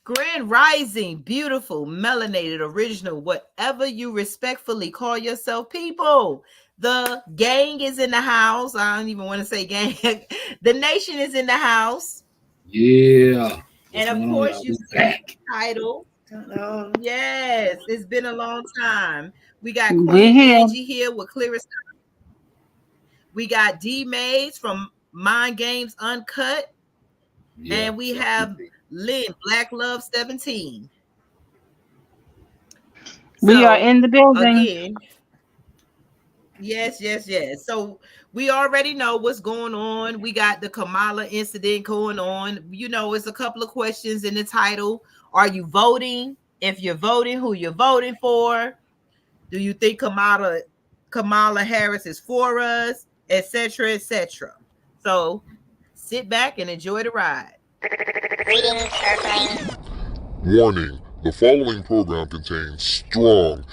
Grand Rising, beautiful, melanated, original, whatever you respectfully call yourself, people. The gang is in the house. I don't even want to say gang. The nation is in the house. Yeah. What's And of going on, course, y'all? you We see back. the title. Hello. Yes, it's been a long time. We got We're Queen here. Angie here with Clearest. We got D Mays from Mind Games Uncut. Yeah. And we have Lynn, Black Love 17. We are So in the building. again, yes. So we already know what's going on. We got the Kamala incident going on. You know, it's a couple of questions in the title. Are you voting? If you're voting, who you're voting for? Do you think Kamala Harris is for us, etc., etc.? So sit back and enjoy the ride. Greetings, Earthlings. Warning, the following program contains strong.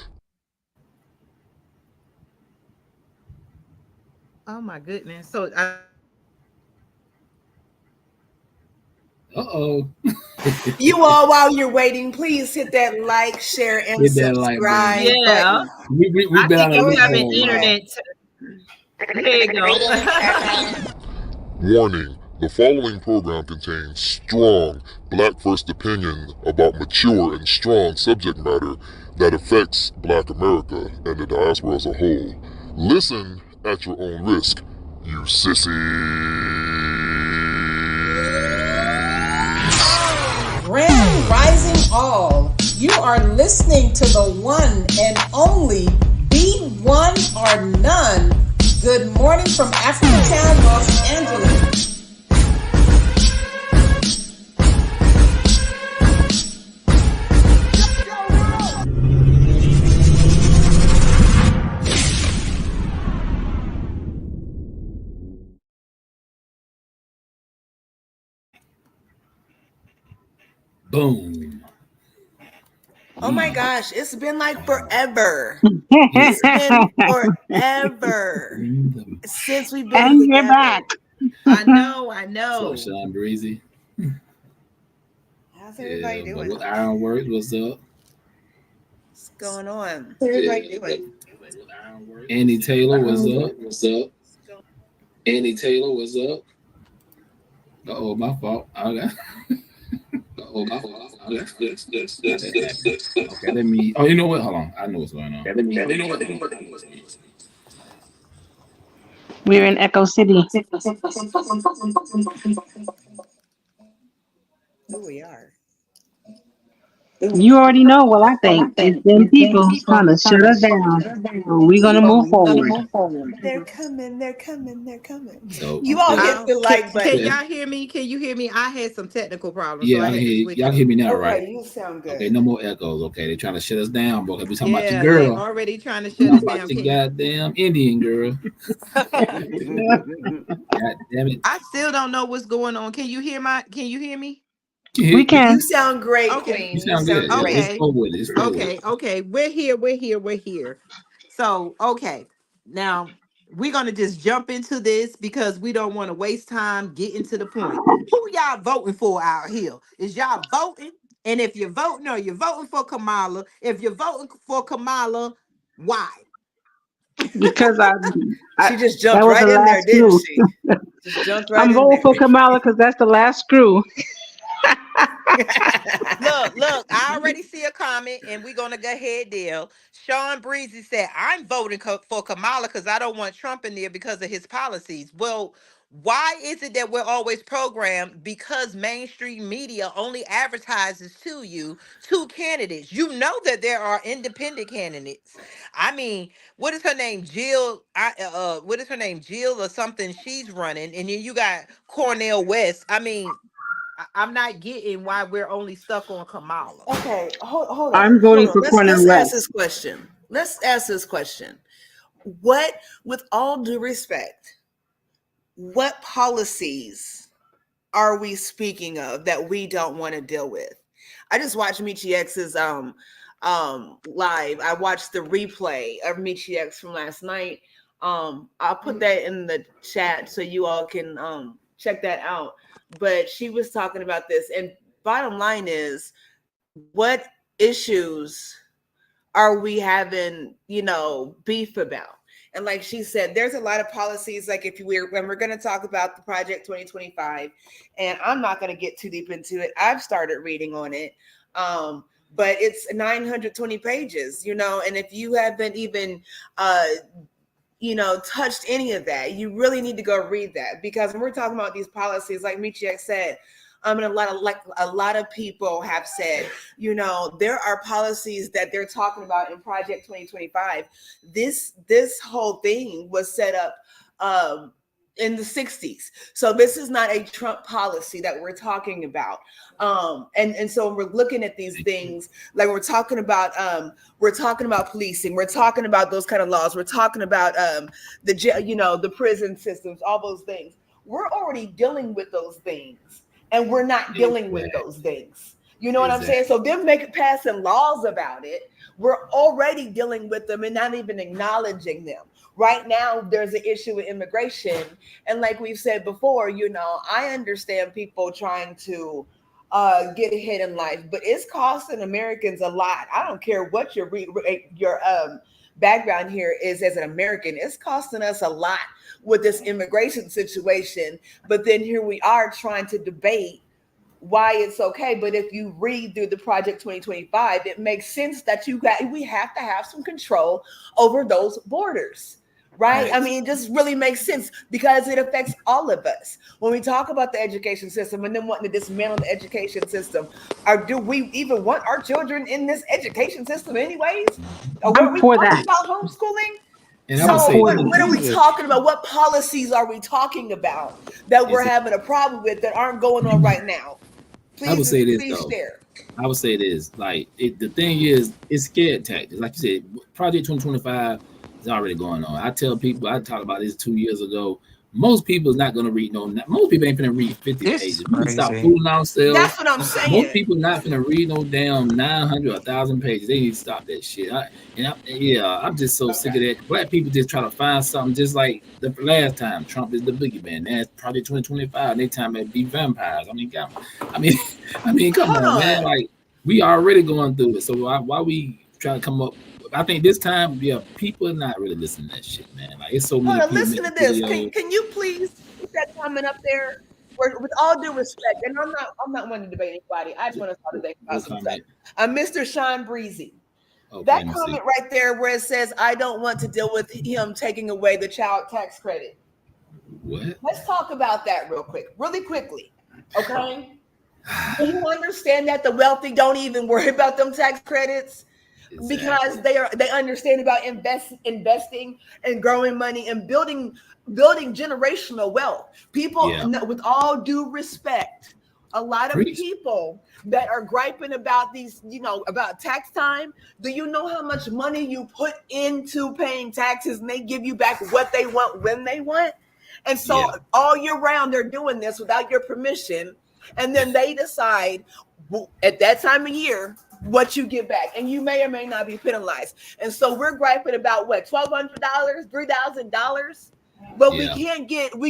Oh my goodness. So Uh-oh. You all, while you're waiting, please hit that like, share, and Hit that like button. subscribe yeah, button. We've I been think on a I'm loop having for a while. internet. There you go. Greetings, Earthlings. Warning, the following program contains strong Black first opinion about mature and strong subject matter that affects Black America and the diaspora as a whole. Listen at your own risk, you sissy. Grand Rising All. You are listening to the one and only Be One or None. Good morning from Africatown, Los Angeles. Boom. Oh my We gosh, it's been like forever. here It's been forever in the since we've been And you're together. back. I know. sunshine breezy. How's everybody Yeah, but doing? with Ironworks, what's up? What's going on? How's everybody doing? Annie Taylor, what's up? What's up? Annie Taylor, what's up? Uh-oh, my fault. Okay. Oh, my fault. Okay, let me. Oh, you know what? Hold on. I know what's going on. You know what? We're in Echo City. Who we are. You already know what I think. It's them people trying to shut us down. So we're going to move forward. They're coming. They're coming. They're coming. So You all yeah, hit the Can, like can button. y'all hear me? Can you hear me? I had some technical problems, so yeah, I I can had to hear switch y'all. Can up. hear me now, right? Okay, you sound Okay, good. no more echoes. Okay, they trying to shut us down, bro. Cause we talking about your Yeah, they girl. already trying to We shut talking us about down. your Can you? goddamn Indian girl. God damn it. I still don't know what's going on. Can you hear my? Can you hear me? We You can. sound great, Okay. You Queen. You sound good. sound Yeah, great. it's Okay. over with. It's over with. Okay. We're here. We're here. So, okay. Now we're gonna just jump into this because we don't want to waste time getting to the point. Who y'all voting for out here? Is y'all voting? And if you're voting, or you're voting for Kamala, if you're voting for Kamala, why? Because I She just that jumped was right the in there, last didn't screw. she? Just jumped right I'm in voting there. for Kamala because that's the last screw. Look, I already see a comment and we're going to go ahead there. Sean Breezy said, I'm voting for Kamala because I don't want Trump in there because of his policies. Well, why is it that we're always programmed because mainstream media only advertises to you two candidates? You know that there are independent candidates. I mean, what is her name? Jill. What is her name? Jill or something? She's running, and then you got Cornell West. I mean, I'm not getting why we're only stuck on Kamala. Okay, hold I'm on, hold voting on. for Cornel Let's ask West. this question. Let's ask this question. What, with all due respect, what policies are we speaking of that we don't want to deal with? I just watched Michi X's live. I watched the replay of Michi X from last night. I'll put that in the chat so you all can check that out. But she was talking about this, and bottom line is, what issues are we having, beef about? And like she said, there's a lot of policies, like when we're going to talk about the Project 2025, and I'm not going to get too deep into it. I've started reading on it. But it's 920 pages, and if you haven't even, touched any of that, you really need to go read that, because when we're talking about these policies, like Michiak said, and a lot of people have said, there are policies that they're talking about in Project 2025. This whole thing was set up in the 60s. So this is not a Trump policy that we're talking about. And so we're looking at these things, like we're talking about policing, we're talking about those kind of laws, we're talking about the prison systems, all those things. We're already dealing with those things, and we're not dealing with those things. You know what I'm saying? So them passing laws about it, we're already dealing with them and not even acknowledging them. Right now, there's an issue with immigration. And like we've said before, I understand people trying to get ahead in life, but it's costing Americans a lot. I don't care what your background here is as an American. It's costing us a lot with this immigration situation. But then here we are trying to debate why it's okay. But if you read through the Project 2025, it makes sense that we have to have some control over those borders. Right? I mean, it just really makes sense because it affects all of us. When we talk about the education system and then wanting to dismantle the education system, do we even want our children in this education system anyways? Or were we talking about homeschooling? And so what are we talking about? What policies are we talking about that we're having a problem with that aren't going on right now? Please, I would say this, please though. share. I would say this, the thing is, it's scared tactics. Like you said, Project 2025 is already going on. I tell people, I talked about this 2 years ago. Most people is not going to read most people ain't going to read 50 pages. We can stop fooling ourselves. That's what I'm saying. Most people not going to read no damn 900 or 1,000 pages. They need to stop that shit. I'm just so sick of that. Black people just try to find something just like the last time. Trump is the boogeyman. That's Project 2025. They time to be vampires. I mean, come on, man. Like, we already going through it. So why we try to come up? I think this time, people are not really listening to that shit, man. Like, it's so many people. Listen to this. Can you please put that comment up there? With all due respect, and I'm not wanting to debate anybody. I just want to talk to about some stuff. Mr. Sean Breezy. Okay, that comment right there where it says, I don't want to deal with him taking away the child tax credit. What? Let's talk about that really quickly. Okay? Do you understand that the wealthy don't even worry about them tax credits? Exactly. Because they understand about investing and growing money and building generational wealth. People, with all due respect, a lot of people that are griping about these, about tax time. Do you know how much money you put into paying taxes and they give you back what they want when they want? And so all year round, they're doing this without your permission. And then they decide at that time of year what you get back, and you may or may not be penalized. And so we're griping about what, $1,200, $3,000, but we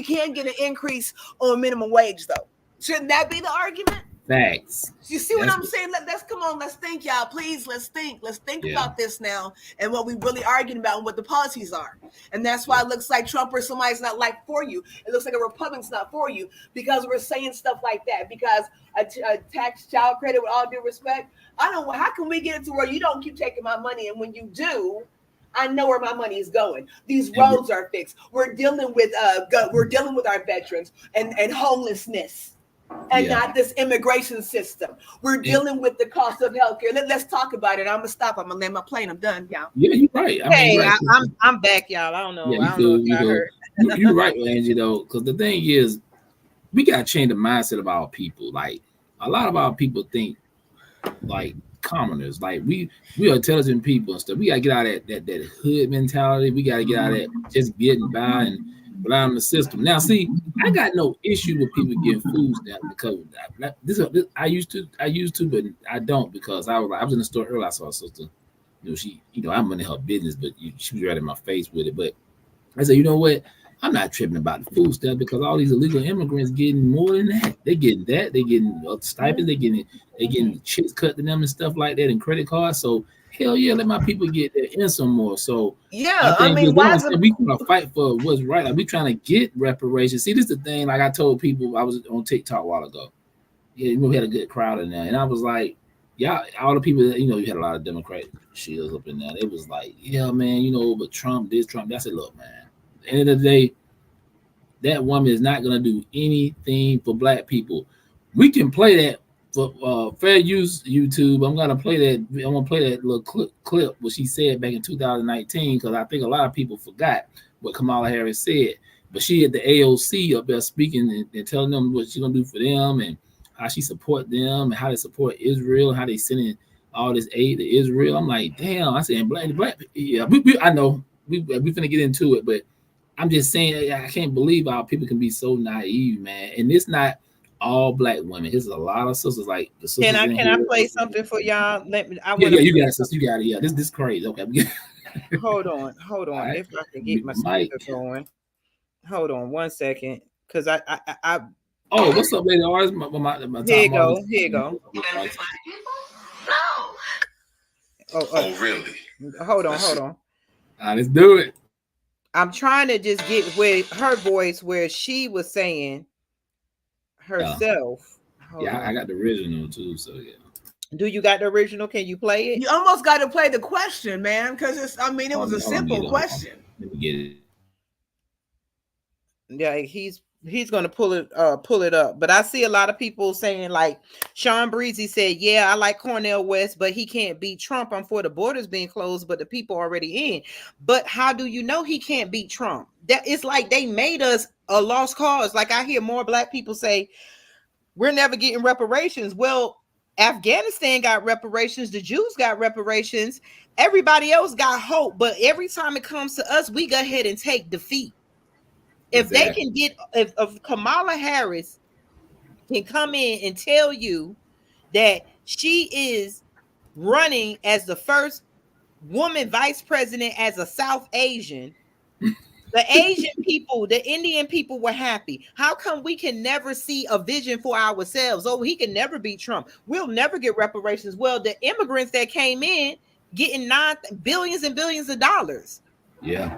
can't get an increase on minimum wage, though. Shouldn't that be the argument? Facts. You see what I'm saying? Let's come on. Let's think, y'all. Please, let's think. Let's think about this now and what we really arguing about and what the policies are. And that's why it looks like Trump or somebody's not like for you. It looks like a Republican's not for you because we're saying stuff like that. Because a tax child credit, with all due respect, I don't know. How can we get it to where you don't keep taking my money, and when you do, I know where my money is going. These roads are fixed. We're dealing with our veterans and homelessness. And not this immigration system. We're dealing with the cost of healthcare. Let's talk about it. I'm gonna stop. I'm gonna land my plane. I'm done, y'all. Yeah, you're right. I'm back, y'all. I don't know. Yeah, you're right, Angie. Though, because the thing is, we gotta change the mindset of our people. Like, a lot of our people think like commoners. Like, we are intelligent people and stuff. We gotta get out of that hood mentality. We gotta get out of that just getting by and rely on the system. Now, see, I got no issue with people getting food stamps because this I used to, but I don't, because I was in the store earlier. I saw a sister, she, I'm in her business, but she was right in my face with it. But I said, you know what? I'm not tripping about the food stuff because all these illegal immigrants getting more than that. They getting that. They getting stipends. They getting checks cut to them and stuff like that and credit cards. So hell yeah, let my people get their in some more. So I Yeah, I think mean, that's what why I'm is saying. it? We gonna fight for what's right. Like we trying to get reparations. See, this is the thing. Like I told people, I was on TikTok a while ago. Yeah, we had a good crowd in there, and I was like, yeah, all the people that you had a lot of Democrat shields up in there. It was like, yeah, man, but Trump, this Trump. I said, look, man. At the end of the day, that woman is not gonna do anything for black people. We can play that for fair use YouTube. I'm gonna play that. I'm gonna play that little clip what she said back in 2019 because I think a lot of people forgot what Kamala Harris said. But she at the AOC up there speaking and telling them what she's gonna do for them and how she support them and how they support Israel and how they sending all this aid to Israel. I'm like, damn. I said, black. Yeah, I know we finna get into it, but I'm just saying, I can't believe how people can be so naive, man. And it's not all black women. There's a lot of sisters, like the Can sisters I in can I here. play something for y'all? Let me. I Yeah, want to yeah, you play got it, sis. You something. got it. Yeah, this crazy. Okay, Hold on, all right. if I can get Mute my my mic. speaker going. Hold on 1 second, because I Oh, what's up, lady? Ours, my here top you go, model. here you go. Oh, really? hold on. All right, let's do it. I'm trying to just get where her voice, where she was saying Yeah, herself. Hold yeah, I on. got the original too. So yeah. Do you got the original? Can you play it? You almost got to play the question, man, because it's. I mean, it was a Hold on, simple question. let me get it. Yeah, he's gonna pull it up. But I see a lot of people saying, like Sean Breezy said, yeah, I like Cornel West, but he can't beat Trump. I'm for the borders being closed, but the people already in. But how do you know he can't beat Trump? That it's like they made us a lost cause. Like I hear more black people say, we're never getting reparations. Well, Afghanistan got reparations, the Jews got reparations, everybody else got hope, but every time it comes to us, we go ahead and take defeat. If they Exactly. can get, if Kamala Harris can come in and tell you that she is running as the first woman vice president as a South Asian, the Asian people, the Indian people were happy. How come we can never see a vision for ourselves? Oh, he can never beat Trump. We'll never get reparations. Well, the immigrants that came in getting billions and billions of dollars. Yeah.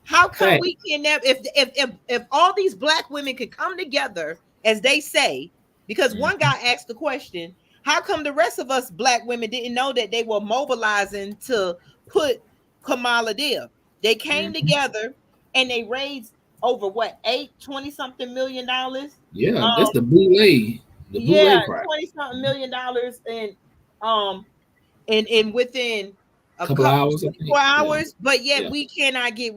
How come Fact. we can never, if all these black women could come together, as they say, because one guy asked the question, how come the rest of us black women didn't know that they were mobilizing to put Kamala there? They came together and they raised over what, 20 something $million. Yeah, that's the boule, Yeah, prize. 20 something $million, um and within a Couple couple hours, I 24 think. Yeah, hours, but yet yeah, we cannot get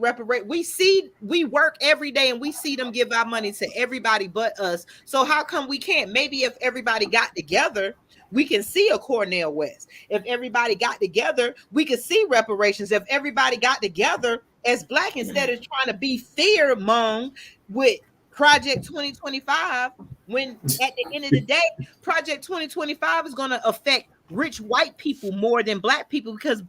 we work every day and we see them give our money to everybody but us. So how come we can't? Maybe if everybody got together, we can see a Cornel West. If everybody got together, we could see reparations. If everybody got together as black, instead of trying to be fear mong with Project 2025, when at the end of the day, Project 2025 is going to affect rich white people more than black people, because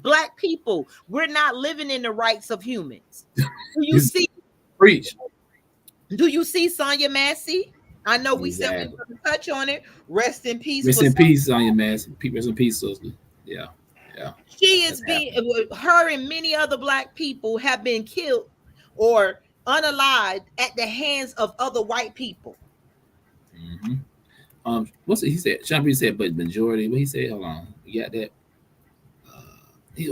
black people, we're not living in the rights of humans. Do you he's see? preach. Do you see Sonya Massey? I know we said we Exactly. were going to touch on it. Rest in peace Rest for in Sonya. peace on your mask. Rest in peace, sister. Yeah, yeah. She is That's being, happening. her and many other black people have been killed or unalived at the hands of other white people. Mm-hmm. What's it? He said? Sean said, but majority. What he said? Hold on. You got that?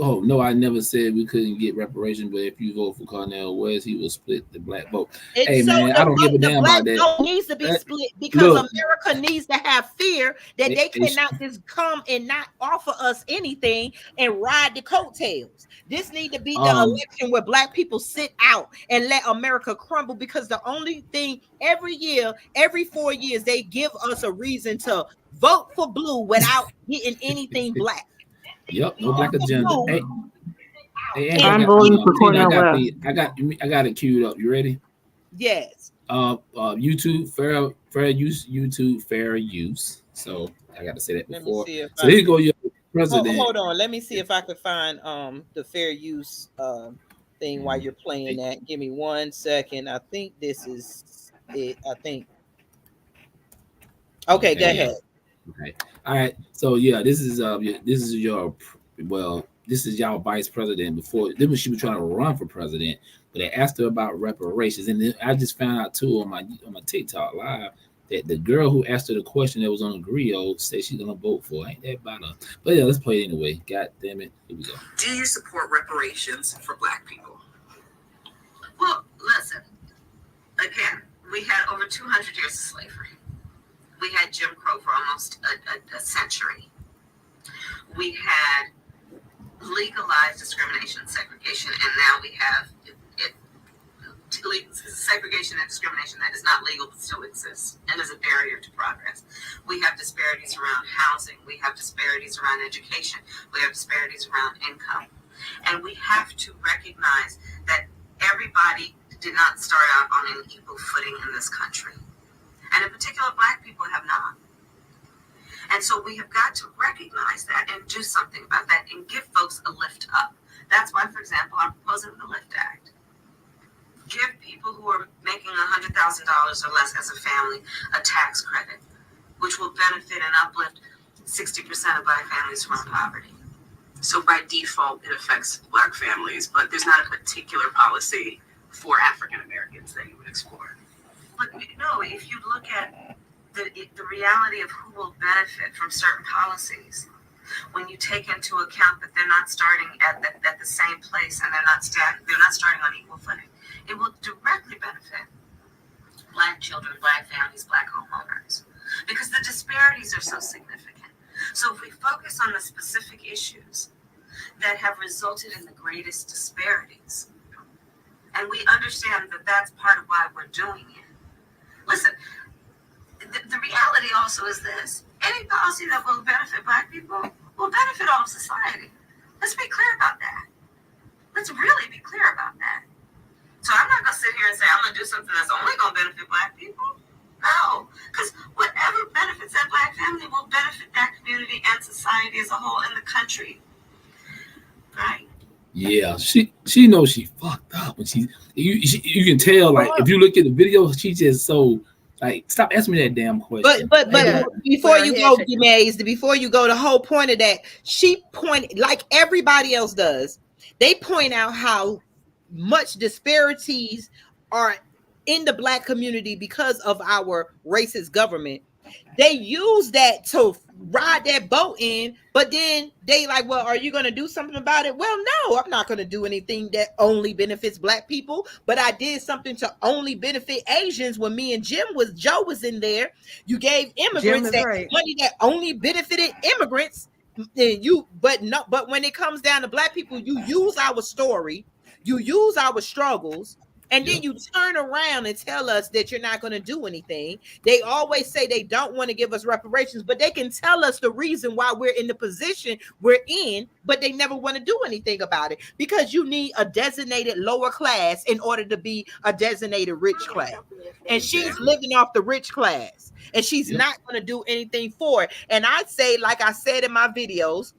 Oh no, I never said we couldn't get reparation, but if you vote for Cornel West, he will split the black vote. And Hey so man, I don't give a the damn black about that. vote needs to be split because Look, America needs to have fear that they it's, cannot just come and not offer us anything and ride the coattails. This need to be the um, election where black people sit out and let America crumble, because the only thing every year, every 4 years, they give us a reason to vote for blue without getting anything black. yep, no Vote black for agenda. blue Hey, Angie, and I'm voting for Tina, Cornel West. I got it queued up. You ready? yes. YouTube fair use. YouTube fair use. So I got to say that Let me before. see if So I here you go, can. your president. Hold on. Let me see if I can find the fair use thing while you're playing that. Give me 1 second. I think this is it. I think. Okay, go ahead. Okay. All right. So yeah, this is your this is y'all vice president before. Then when she was trying to run for president, but they asked her about reparations, and then I just found out too on my TikTok live that the girl who asked her the question that was on the grill said she's gonna vote for. Ain't that about her? But yeah, let's play it anyway. God damn it. Here we go. Do you support reparations for Black people? Well, listen. Again, we had over 200 years of slavery. We had Jim Crow for almost a century. We had legalized discrimination and segregation, and now we have segregation and discrimination that is not legal but still exists and is a barrier to progress. We have disparities around housing. We have disparities around education. We have disparities around income. And we have to recognize that everybody did not start out on an equal footing in this country. And in particular, Black people have not. And so we have got to recognize that and do something about that and give folks a lift up. That's why, for example, I'm proposing the LIFT Act. Give people who are making $100,000 or less as a family a tax credit, which will benefit and uplift 60% of Black families from poverty. So by default, it affects Black families, but there's not a particular policy for African Americans that you would explore. But no, if you look at the reality of who will benefit from certain policies, when you take into account that they're not starting at the same place and they're not starting on equal footing, it will directly benefit Black children, Black families, Black homeowners, because the disparities are so significant. So if we focus on the specific issues that have resulted in the greatest disparities, and we understand that that's part of why we're doing it. Listen, the reality also is this: any policy that will benefit Black people will benefit all of society. Let's be clear about that. Let's really be clear about that. So I'm not going to sit here and say I'm going to do something that's only going to benefit Black people. No, because whatever benefits that Black family will benefit that community and society as a whole in the country. Right? Yeah, she knows she fucked up when you can tell, like, if you look at the video, she just so like, stop asking me that damn question. But before you go, Maze, before you go, the whole point of that, she pointed, like everybody else does, they point out how much disparities are in the Black community because of our racist government. They use that to ride that boat in, but then they like, well, are you going to do something about it? Well, no, I'm not going to do anything that only benefits Black people, but I did something to only benefit Asians when me and Joe was in there. You gave immigrants that money that only benefited immigrants. But when it comes down to Black people, you use our story, you use our struggles, and then you turn around and tell us that you're not going to do anything. They always say they don't want to give us reparations, but they can tell us the reason why we're in the position we're in, but they never want to do anything about it, because you need a designated lower class in order to be a designated rich class. And she's living off the rich class, and she's not going to do anything for it. And I say, like I said in my videos,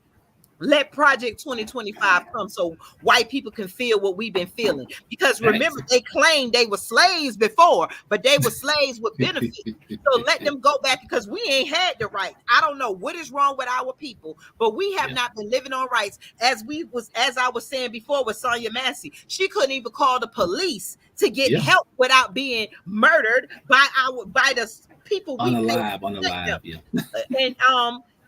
let Project 2025 come so white people can feel what we've been feeling. Because remember, they claimed they were slaves before, but they were slaves with benefits. So let them go back, because we ain't had the rights. I don't know what is wrong with our people, but we have not been living on rights. As I was saying before with Sonia Massey, she couldn't even call the police to get help without being murdered by the people we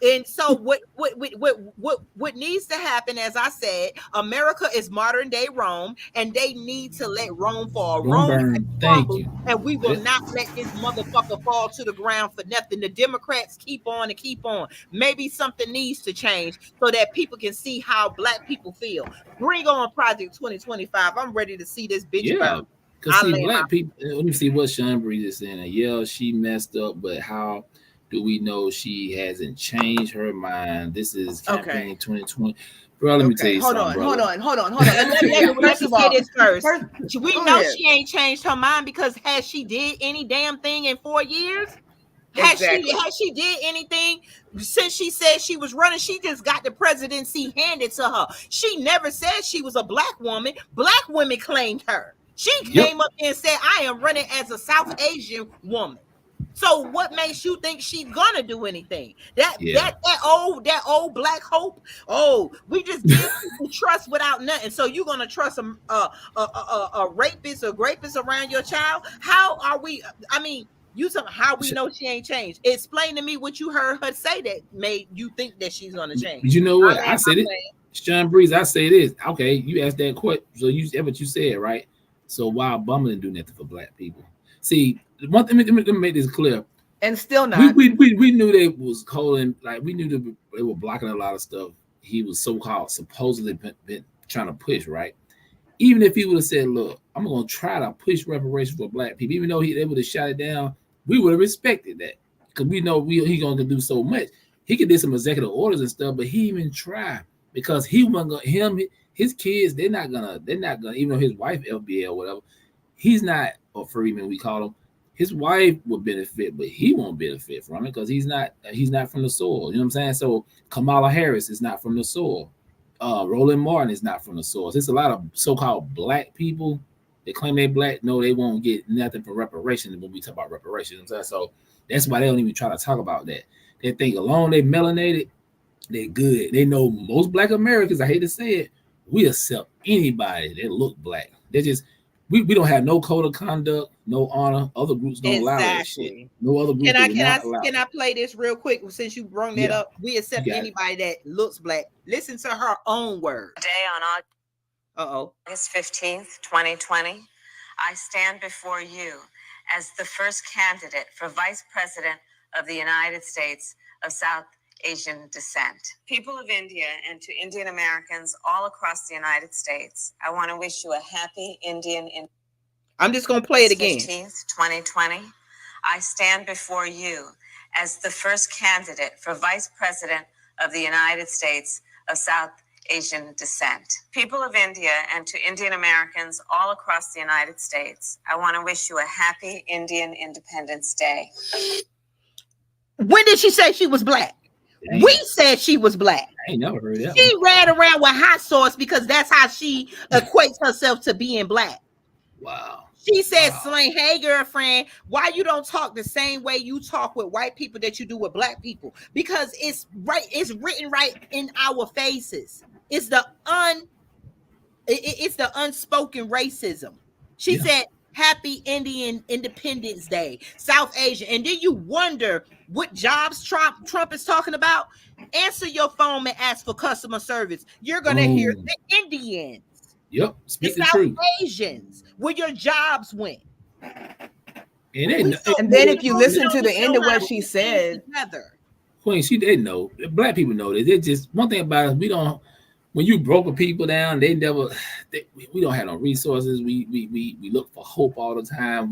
And so what needs to happen, as I said, America is modern day Rome, and they need to let Rome fall. Rome crumble, and we will not let this motherfucker fall to the ground for nothing. The Democrats keep on and keep on. Maybe something needs to change so that people can see how Black people feel. Bring on Project 2025. I'm ready to see this bitch burn. Because see, Black people, let me see what Sean Breeze is saying. Yeah, she messed up, but how do we know she hasn't changed her mind? This is campaign 2020. Bro, let me tell you something, Hold on. Let's get this first. We know she ain't changed her mind, because has she did any damn thing in 4 years? Has Exactly. she did anything since she said she was running? She just got the presidency handed to her. She never said she was a black woman. Black women claimed her. She Yep. came up and said, I am running as a South Asian woman. So what makes you think she's gonna do anything? Yeah. That old black hope. Oh, we just give people trust without nothing. So you're gonna trust a rapist or rapist around your child? How are we? I mean, how we know she ain't changed? Explain to me what you heard her say that made you think that she's gonna change. You know what? I I land said my it. plane. Sean Breeze, I say this. Okay, you asked that question. So you said what you said, right? So why Obama didn't do nothing for black people? See, one thing, let me make this clear. And still not. We knew they was calling, like we knew that they were blocking a lot of stuff. He was so-called supposedly been trying to push, right? Even if he would have said, look, I'm gonna try to push reparations for black people, even though they would have shot it down, we would have respected that. Because we know he gonna do so much. He could do some executive orders and stuff, but he even tried because he wasn't gonna his kids, they're not gonna, even though his wife LBL or whatever, he's not, or Freeman we call him, his wife would benefit, but he won't benefit from it because he's not from the soil. You know what I'm saying? So Kamala Harris is not from the soil. Roland Martin is not from the soil. There's a lot of so-called black people that claim they're black. No, they won't get nothing for reparations when we talk about reparations. You know what I'm saying? So that's why they don't even try to talk about that. They think alone they melanated, they're good. They know most black Americans, I hate to say it, we accept anybody that look black. They just we don't have no code of conduct, no honor. Other groups don't allow that shit. No other group Can I play this real quick since you brought that up? We accept anybody that looks black. Listen to her own words. Today on August 15th, 2020, I stand before you as the first candidate for Vice President of the United States of South Asian descent. People of India and to Indian Americans all across the United States, I want to wish you a happy Indian. I'm just going to play it again. 15th, 2020, I stand before you as the first candidate for Vice President of the United States of South Asian descent. People of India and to Indian Americans all across the United States, I want to wish you a happy Indian Independence Day. When did she say she was black? Dang. We said she was black. I ain't never heard that. She ran around with hot sauce because that's how she equates herself to being black. Wow. She said, Slang, hey, girlfriend, why you don't talk the same way you talk with white people that you do with black people? Because it's written right in our faces. It's the unspoken racism. She said, Happy Indian Independence Day, South Asia. And then you wonder what jobs Trump is talking about. Answer your phone and ask for customer service. You're going to hear the Indians. Yep, speak the South truth. Asians, where your jobs went. And then if you listen to the end of what she said, Queen, they know. Black people know this. It's just one thing about us, we don't. When you broke people down, we don't have no resources. We look for hope all the time.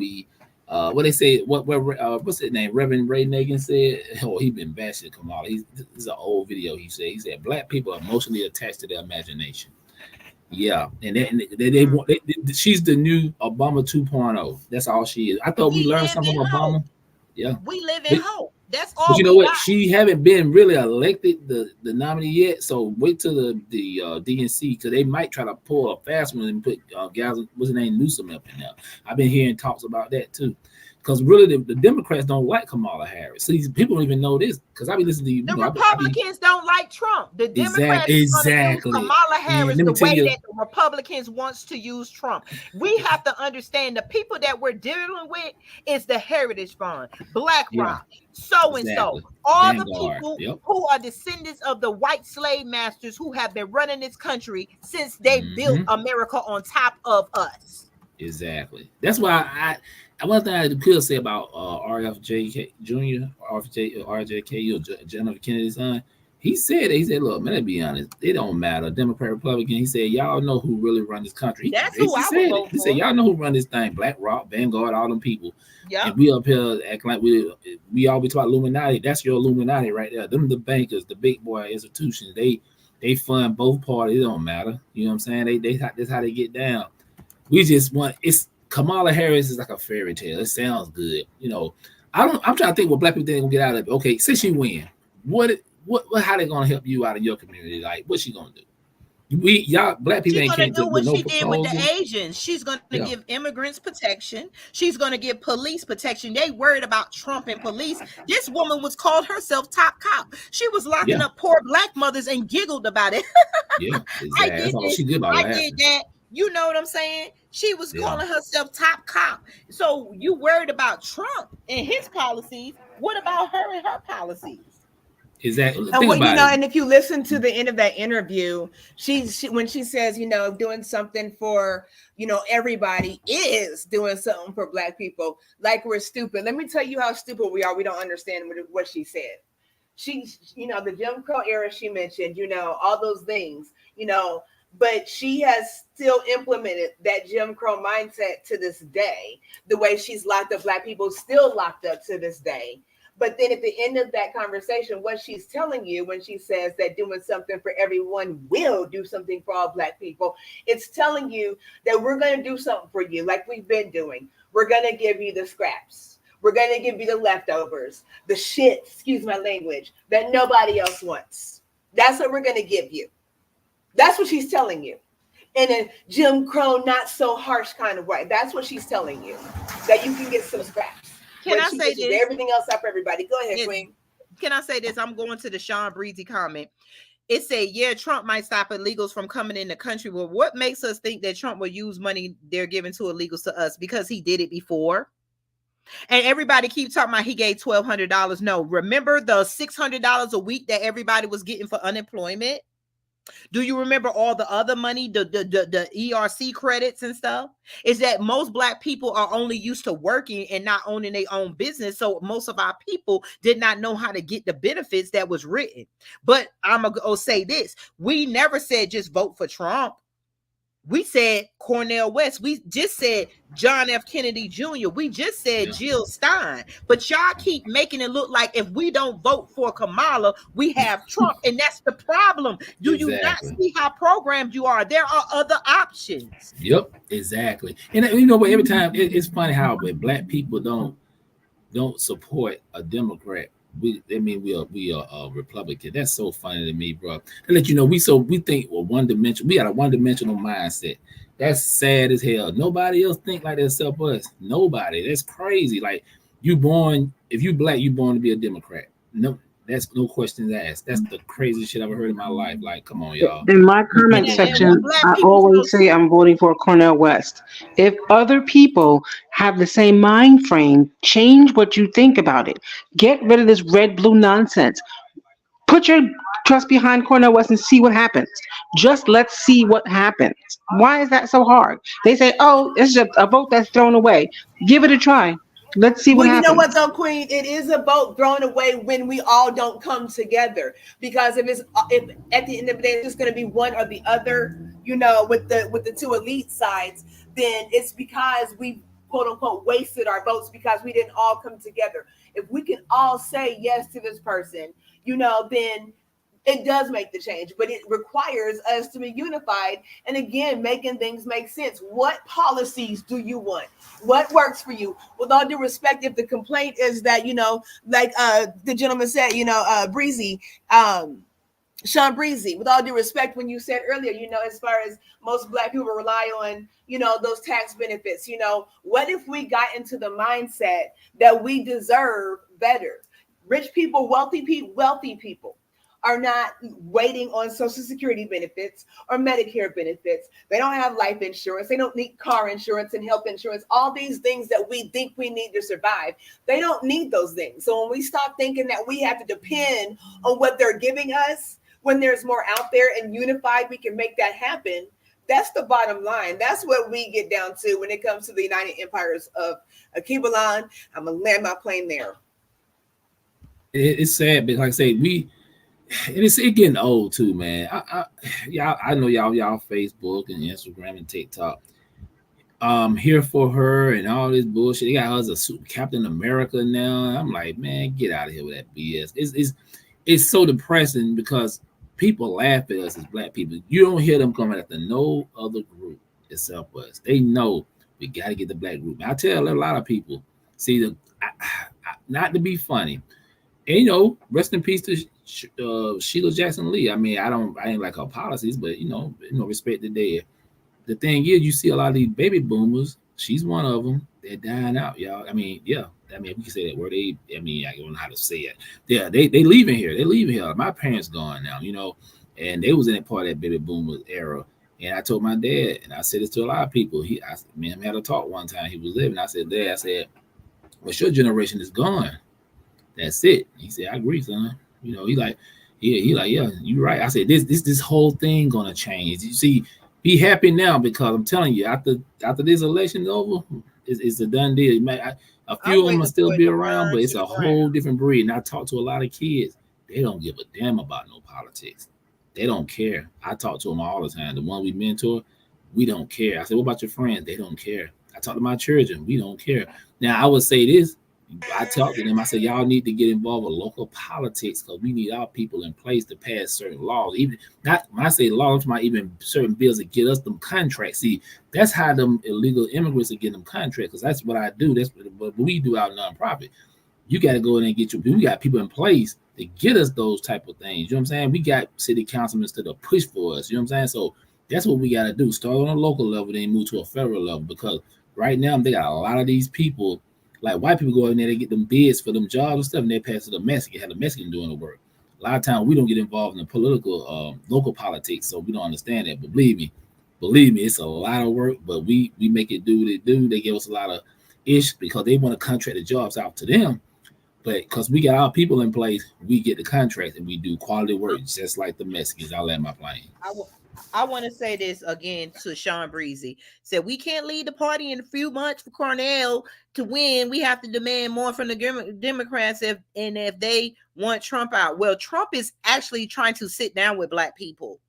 What they say, what's his name? Reverend Ray Nagin said, oh, he been bashing Kamala. This is an old video. He said black people are emotionally attached to their imagination. Yeah, and they want. She's the new Obama 2.0. That's all she is. I thought we learned something from Obama. Yeah, we live in hope. That's all. But you know what? She haven't been really elected the nominee yet. So wait till the DNC because they might try to pull a fast one and put guys, what's his name, Newsom up in there. I've been hearing talks about that too. Because really, the Democrats don't like Kamala Harris. So these people don't even know this. Because I be listening to the Republicans don't like Trump. The Democrats use Kamala Harris the way that the Republicans wants to use Trump. We have to understand the people that we're dealing with is the Heritage Fund, BlackRock, so all the people who are descendants of the white slave masters who have been running this country since they built America on top of us. Exactly. That's why one thing I could say about RFJ Jr., RJK, or John F. Kennedy's son, he said, look, man, let's be honest, it don't matter, Democrat, Republican. He said, y'all know who really run this country. That's who I would vote for. He said, y'all know who run this thing, BlackRock, Vanguard, all them people. Yeah. And we up here acting like we always talk Illuminati. That's your Illuminati right there. Them the bankers, the big boy institutions. They fund both parties. It don't matter. You know what I'm saying? That's how they get down. We just want Kamala Harris is like a fairy tale. It sounds good, I'm trying to think what black people think gonna get out of it. Okay, since she win, how they gonna help you out of your community? Like, what's she gonna do? Y'all black people She's ain't gonna came to do with what no she did with the proposal. Asians. She's gonna Yeah, give immigrants protection. She's gonna give police protection. They worried about Trump and police. This woman was called herself top cop. She was locking yeah, up poor black mothers and giggled about it. yeah, I exactly. That's did all this. she good about I did laughing. that. You know what I'm saying? She was Yeah, calling herself top cop. So you worried about Trump and his policies. What about her and her policies? exactly. And Think what, about it. and if you listen to the end of that interview, she when she says, doing something for, everybody is doing something for black people, like we're stupid. Let me tell you how stupid we are. We don't understand what she said. She, the Jim Crow era she mentioned, all those things, but she has still implemented that Jim Crow mindset to this day. The way she's locked up black people, still locked up to this day. But then at the end of that conversation, what she's telling you when she says that doing something for everyone will do something for all black people, it's telling you that we're going to do something for you like we've been doing. We're going to give you the scraps. We're going to give you the leftovers, the shit, excuse my language, that nobody else wants. That's what we're going to give you. That's what she's telling you. In a Jim Crow, not so harsh kind of way. That's what she's telling you, that you can get some scraps. Can I say this? Everything else up, everybody. Go ahead, Queen. Can I say this? I'm going to the Sean Breezy comment. It said, yeah, Trump might stop illegals from coming in the country. Well, what makes us think that Trump will use money they're giving to illegals to us? Because he did it before. And everybody keeps talking about he gave $1,200. No, remember the $600 a week that everybody was getting for unemployment? Do you remember all the other money, the ERC credits and stuff? Is that most black people are only used to working and not owning their own business. So most of our people did not know how to get the benefits that was written. But I'm going to say this. We never said just vote for Trump. We said Cornel West. We just said John F. Kennedy Jr. We just said Jill Stein. But y'all keep making it look like if we don't vote for Kamala, we have Trump. And that's the problem. Do you not see how programmed you are? There are other options. Yep, exactly. And you know what? Every time it's funny how black people don't support a Democrat. We are a Republican. That's so funny to me, bro. To let you know, we think one dimension. We got a one-dimensional mindset. That's sad as hell. Nobody else think like that except us. Nobody. That's crazy. Like if you black, you born to be a Democrat. No, that's no questions asked. That's the craziest shit I've ever heard in my life. Like, come on, y'all. In my comment section, I always say I'm voting for Cornel West. If other people have the same mind frame, change what you think about it. Get rid of this red-blue nonsense. Put your trust behind Cornel West and see what happens. Just let's see what happens. Why is that so hard? They say, oh, it's just a vote that's thrown away. Give it a try. Let's see what happens. You know what, though, Queen? It is a vote thrown away when we all don't come together. Because if at the end of the day it's just going to be one or the other, with the two elite sides, then it's because we quote unquote wasted our votes because we didn't all come together. If we can all say yes to this person, then it does make the change, but it requires us to be unified. And again, making things make sense. What policies do you want? What works for you? With all due respect, if the complaint is that, like the gentleman said, Breezy, Sean Breezy, with all due respect, when you said earlier, as far as most black people rely on, those tax benefits, what if we got into the mindset that we deserve better? Rich people, wealthy people are not waiting on Social Security benefits or Medicare benefits. They don't have life insurance. They don't need car insurance and health insurance. All these things that we think we need to survive, they don't need those things. So when we stop thinking that we have to depend on what they're giving us, when there's more out there and unified, we can make that happen. That's the bottom line. That's what we get down to when it comes to the United Empires of Akibalan. I'm going to land my plane there. It's sad, but like I say, it's getting old too, man. I know y'all Facebook and Instagram and TikTok. Here for her and all this bullshit. They got her as a super Captain America now. I'm like, man, get out of here with that BS. It's so depressing because people laugh at us as black people. You don't hear them coming after no other group except us. They know we got to get the black group. I tell a lot of people, see, not to be funny. And rest in peace to Sheila Jackson Lee. I mean, I ain't like her policies, but respect the dead. The thing is, you see a lot of these baby boomers. She's one of them. They're dying out, y'all. I mean, yeah. I mean, if we can say that word, I mean, I don't know how to say it. Yeah, they leaving here. They leaving here. My parents gone now, and they was in that part of that baby boomer era. And I told my dad, and I said this to a lot of people. Me and him had a talk one time. He was living. I said, Dad, well, your generation is gone. That's it. He said, I agree, son. He like, yeah, you're right. I said, this whole thing gonna change. You see, be happy now because I'm telling you, after this election is over, it's a done deal. A few of them will still be around, but it's a whole different breed. And I talk to a lot of kids. They don't give a damn about no politics. They don't care. I talk to them all the time. The one we mentor, we don't care. I said, what about your friends? They don't care. I talk to my children. We don't care. Now, I would say this. I talked to them. I said, y'all need to get involved with local politics because we need our people in place to pass certain laws. Even not when I say laws, I'm talking about even certain bills that get us them contracts. See, that's how them illegal immigrants are getting them contracts. Because that's what I do. That's what we do our nonprofit. You got to go in and get we got people in place to get us those type of things. You know what I'm saying? We got city councilmen to push for us. You know what I'm saying? So that's what we got to do. Start on a local level, then move to a federal level. Because right now they got a lot of these people. Like white people go in there, they get them bids for them jobs and stuff, and they pass to the Mexican, have the Mexican doing the work. A lot of times we don't get involved in the political, local politics, so we don't understand that. But believe me, it's a lot of work, but we make it do what it do. They give us a lot of ish because they want to contract the jobs out to them. But because we got our people in place, we get the contract and we do quality work, just like the Mexicans. I'll land my plane. I want to say this again to Sean Breezy. Said we can't lead the party in a few months for Cornell to win. We have to demand more from the Democrats if they want Trump out. Well, Trump is actually trying to sit down with black people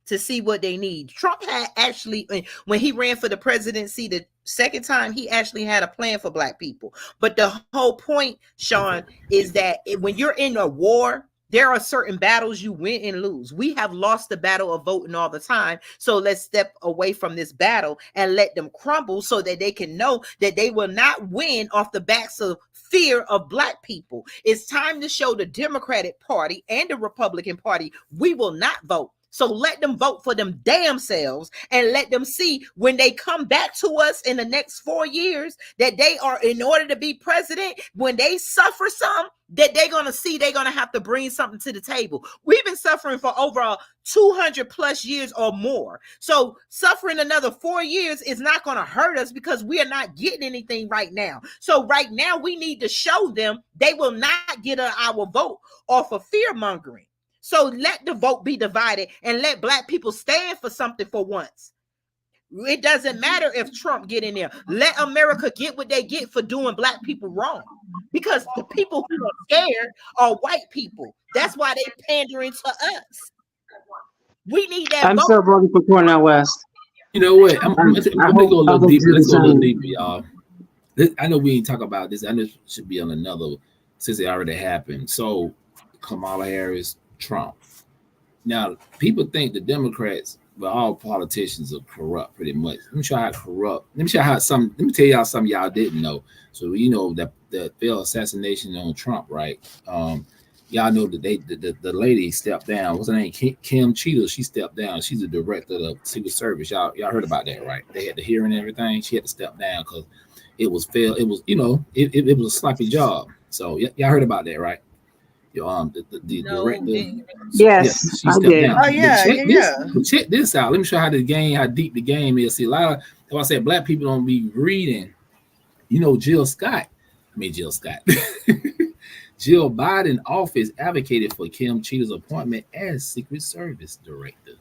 to see what they need. Trump had actually, when he ran for the presidency the second time, he actually had a plan for black people. But the whole point, Sean, is that when you're in a war, there are certain battles you win and lose. We have lost the battle of voting all the time. So let's step away from this battle and let them crumble so that they can know that they will not win off the backs of fear of black people. It's time to show the Democratic Party and the Republican Party we will not vote. So let them vote for them damn selves and let them see when they come back to us in the next 4 years that they are, in order to be president, when they suffer some, that they're going to see they're going to have to bring something to the table. We've been suffering for over 200 plus years or more. So suffering another 4 years is not going to hurt us because we are not getting anything right now. So right now we need to show them they will not get our vote off of fear mongering. So let the vote be divided and let black people stand for something for once. It doesn't matter if Trump get in there. Let America get what they get for doing black people wrong. Because the people who are scared are white people. That's why they pandering to us. We need that I'm vote. still voting for Cornell West. You know what? I'm going to go a little deeper. Let's go a little deeper, y'all. I know we ain't talk about this. I know it should be on another since it already happened. So Kamala Harris, Trump. Now, people think the Democrats, well, all politicians are corrupt pretty much. Let me show you how corrupt. Let me tell y'all something y'all didn't know. So that the failed assassination on Trump, right? Y'all know that the lady stepped down. What's her name? Kim Cheetah. She stepped down. She's the director of the Secret Service. Y'all heard about that, right? They had the hearing and everything. She had to step down because it was failed. It was, it was a sloppy job. So y'all heard about that, right? The director. Yes, she I stepped did. down. Oh yeah, But check this out. Let me show you how deep the game is. See, a lot of, that's why I said black people don't be reading. Jill Scott. Jill Biden office advocated for Kim Cheetah's appointment as Secret Service director.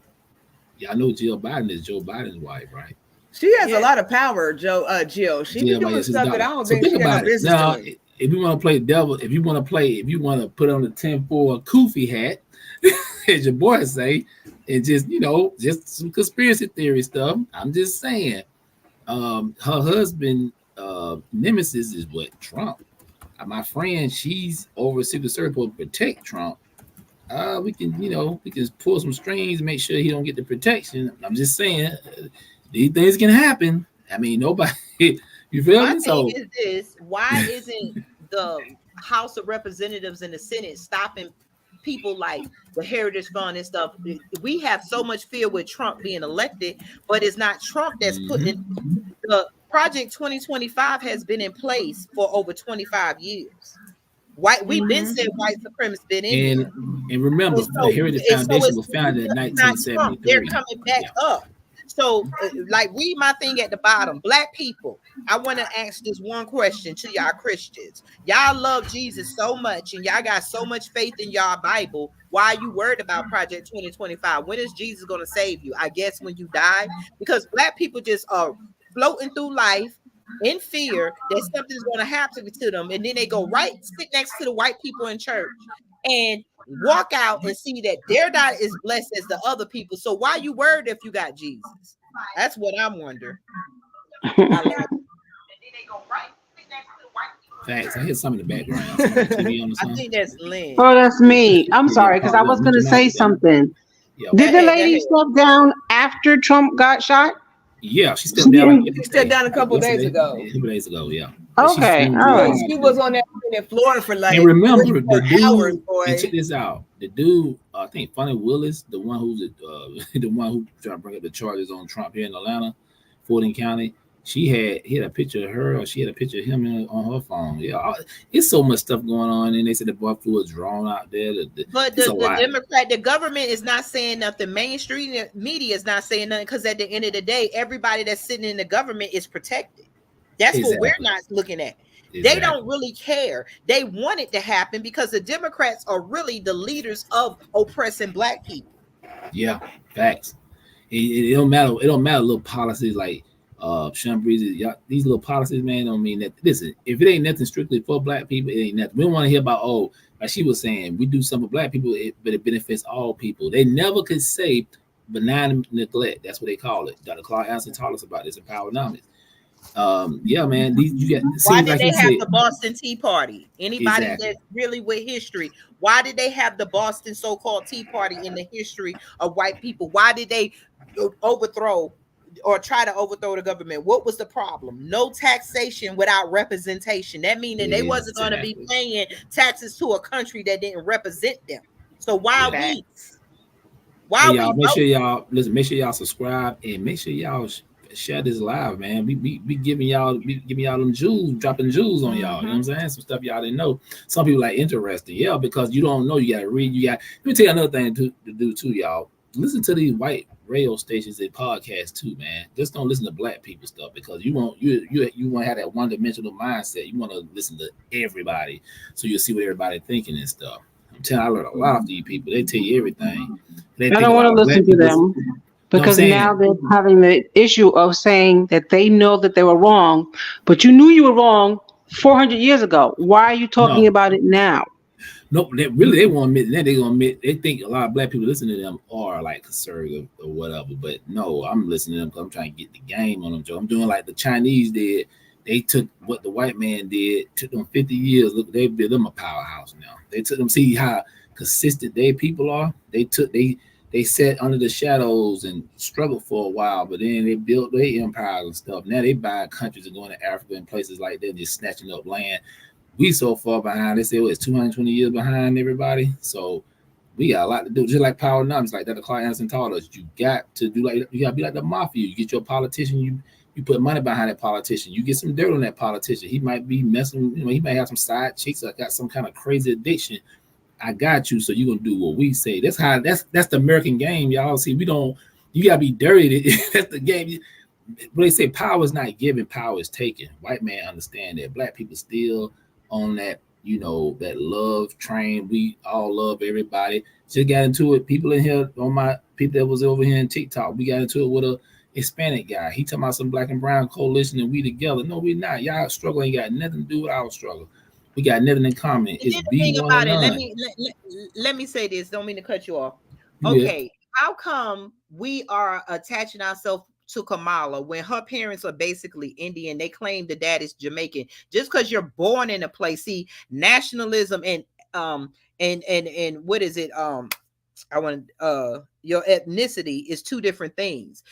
Y'all know Jill Biden is Joe Biden's wife, right? she has a lot of power, Jill. She be doing stuff that I don't think she has no business doing. If you want to play devil, if you want to put on the 10-4 Koofy hat, as your boy say, and just some conspiracy theory stuff. I'm just saying, her husband, nemesis is what? Trump. My friend, she's over Secret Service to protect Trump. We can pull some strings and make sure he don't get the protection. I'm just saying, these things can happen. I mean, nobody. You feel me? My thing is this: why isn't the House of Representatives and the Senate stopping people like the Heritage Fund and stuff. We have so much fear with Trump being elected, but it's not Trump that's putting the Project 2025 has been in place for over 25 years. We've been said white supremacy been in there. And remember, the Heritage Foundation was founded in it's not Trump. They're 1973. coming back up. So, like, read my thing at the bottom. Black people, I want to ask this one question to y'all Christians. Y'all love Jesus so much, and y'all got so much faith in y'all Bible. Why are you worried about Project 2025? When is Jesus going to save you? I guess when you die, because Black people just are floating through life in fear that something's going to happen to them, and then they go sit next to the white people in church and walk out and see that they're not as blessed as the other people. So why you worried if you got Jesus? That's what I'm wondering. Facts. I hear some in the background. I think that's Lynn. Oh, that's me. I'm sorry, because I was going to say something. Yeah. Did the lady step down after Trump got shot? Yeah, she stepped down. She stepped down a couple days ago. A couple days ago, yeah. Okay, all right. She was on that in Florida for like. And remember, the dude. Hours, boy. And check this out. The dude, I think, Funny Willis, the one who's the one who tried to bring up the charges on Trump here in Atlanta, Fulton County. He had a picture of her, or she had a picture of him on her phone. Yeah, it's so much stuff going on, and they said the boy flew a drone out there. But the government is not saying nothing. Mainstream media is not saying nothing, because at the end of the day, everybody that's sitting in the government is protected. That's what we're not looking at. Exactly. They don't really care. They want it to happen because the Democrats are really the leaders of oppressing Black people. Yeah, facts. It don't matter. It don't matter little policies like Sean Breezy. These little policies, man, don't mean that. Listen, if it ain't nothing strictly for Black people, it ain't nothing. We don't want to hear about, like she was saying, we do something for Black people, but it benefits all people. They never could say benign neglect. That's what they call it. Dr. Clark Anderson taught us about this in Powernomics. Yeah, man. Why did they have the Boston Tea Party? Anybody that's really with history, why did they have the Boston so-called Tea Party in the history of white people? Why did they overthrow or try to overthrow the government? What was the problem? No taxation without representation. That means that they wasn't going to be paying taxes to a country that didn't represent them. So why we? Why y'all make sure y'all listen? Make sure y'all subscribe and make sure y'all share this live, man. We giving y'all them jewels, dropping jewels on y'all. You know what I'm saying? Some stuff y'all didn't know. Some people like interesting, yeah, because you don't know. You gotta read. Let me tell you another thing to do too, y'all. Listen to these white radio stations and podcasts too, man. Just don't listen to Black people stuff, because you want to have that one-dimensional mindset. You want to listen to everybody, so you'll see what everybody thinking and stuff. I'm telling you, I learned a lot of these people. They tell you everything. I don't want to listen to them. Because now they're having the issue of saying that they know that they were wrong, but you knew you were wrong 400 years ago. Why are you talking about it now? No, they won't admit that. They're going to admit, they think a lot of Black people listening to them are like conservative or whatever. But no, I'm listening to them because I'm trying to get the game on them. So I'm doing like the Chinese did. They took what the white man did, took them 50 years. Look, they built them a powerhouse now. They took them, see how consistent their people are. They sat under the shadows and struggled for a while, but then they built their empires and stuff. Now they buy countries and going to Africa and places like that, just snatching up land. We so far behind. They say it's 220 years behind everybody. So we got a lot to do. Just like Powernomics, like Dr. Clark Anderson taught us, you got to be like the mafia. You get your politician, you put money behind that politician. You get some dirt on that politician. He might be messing, he might have some side chicks or got some kind of crazy addiction. I got you, so you're gonna do what we say. That's the American game, y'all. See, you gotta be dirty. That's the game. When they say power is not given, power is taken. White man understand that. Black people still on that, that love train. We all love everybody. Just got into it. People in here, people that was over here in TikTok, we got into it with a Hispanic guy. He talking about some Black and brown coalition and we together. No, we not. Y'all struggle ain't got nothing to do with our struggle. We got nothing in common. It's thing about it. Let me say this. Don't mean to cut you off. Okay, how come we are attaching ourselves to Kamala when her parents are basically Indian? They claim the dad is Jamaican. Just because you're born in a place, see, nationalism and what is it? Your ethnicity is two different things.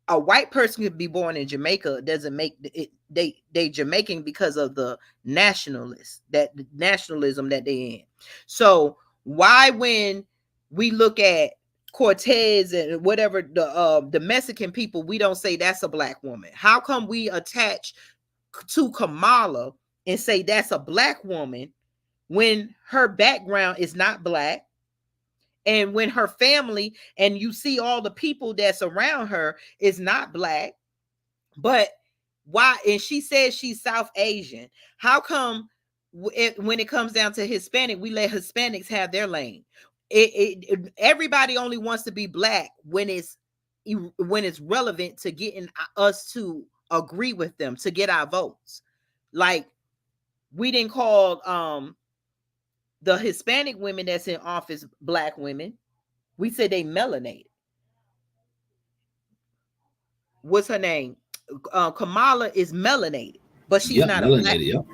a white person could be born in Jamaica doesn't make it they Jamaican because of the nationalism that they in. So why when we look at Cortez and whatever the Mexican people, we don't say that's a black woman? How come we attach to Kamala and say that's a black woman when her background is not black? And when her family and you see all the people that's around her is not black, but why? And she says she's South Asian. How come when it comes down to Hispanic, we let Hispanics have their lane? Everybody only wants to be black when it's relevant to getting us to agree with them to get our votes. Like we didn't call the Hispanic women that's in office black women. We said they melanated. What's her name? Kamala is melanated, but she's not melanated. a black. Yep,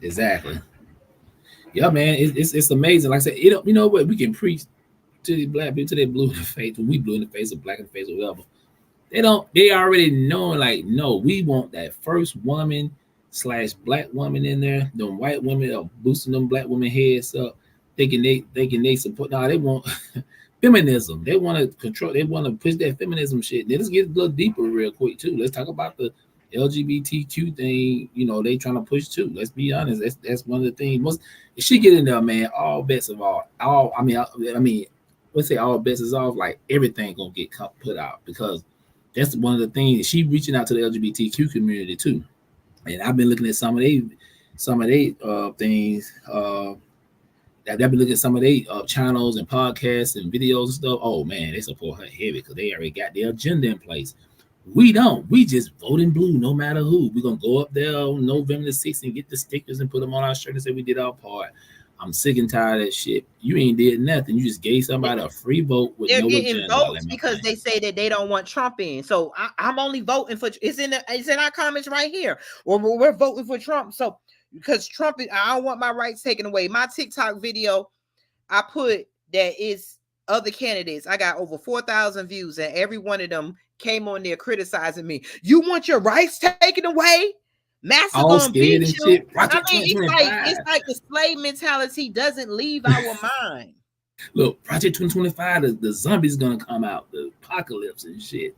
exactly. Yeah, man, it's amazing. Like I said, you know what? We can preach to the black people, to their blue in the face, when we blue in the face or black in the face or whatever. They already know, like, no, we want that first woman / black woman in there. Them white women are boosting them black women heads up, thinking they support. No, they want feminism. They want to control. They want to push that feminism shit. Then let's get a little deeper real quick too. Let's talk about the LGBTQ thing. You know, they trying to push too. Let's be honest. That's one of the things. Most if she get in there, man, all bets of all. I mean, let's say all bets is off. Like everything gonna get put out because that's one of the things. She reaching out to the LGBTQ community too. And I've been looking at some of they things. I've been looking at some of their channels and podcasts and videos and stuff. Oh man, they support her heavy because they already got their agenda in place. We don't. We just vote in blue no matter who. We're gonna go up there on November the 6th and get the stickers and put them on our shirt and say we did our part. I'm sick and tired of that shit. You ain't did nothing. You just gave somebody a free vote with They're no getting agenda. votes because they say that they don't want Trump in. So I'm only voting for it's in our comments right here. Or we're voting for Trump. So because Trump, I don't want my rights taken away. My TikTok video, I put that it's other candidates. I got over 4,000 views, and every one of them came on there criticizing me. You want your rights taken away? Massa gonna beat you. Shit. I mean, it's like the slave mentality doesn't leave our mind. Look, Project 2025, the zombies gonna come out, the apocalypse and shit.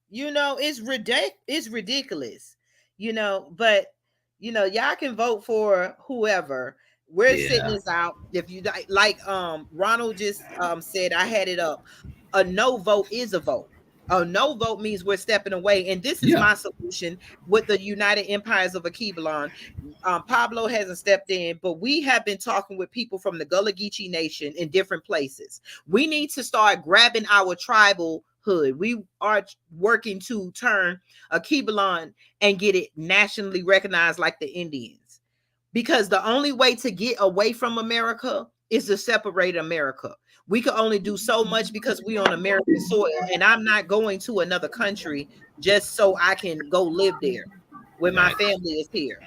You know, it's ridiculous. You know, but you know, y'all can vote for whoever. We're sitting this out. If you like Ronald just said, I had it up. A no vote is a vote. A no vote means we're stepping away. And this is my solution with the United Empires of Akibalon. Pablo hasn't stepped in, but we have been talking with people from the Gullah Geechee Nation in different places. We need to start grabbing our tribal hood. We are working to turn Akibalon and get it nationally recognized like the Indians. Because the only way to get away from America is to separate America. We can only do so much because we on American soil, and I'm not going to another country just so I can go live there when my family is here.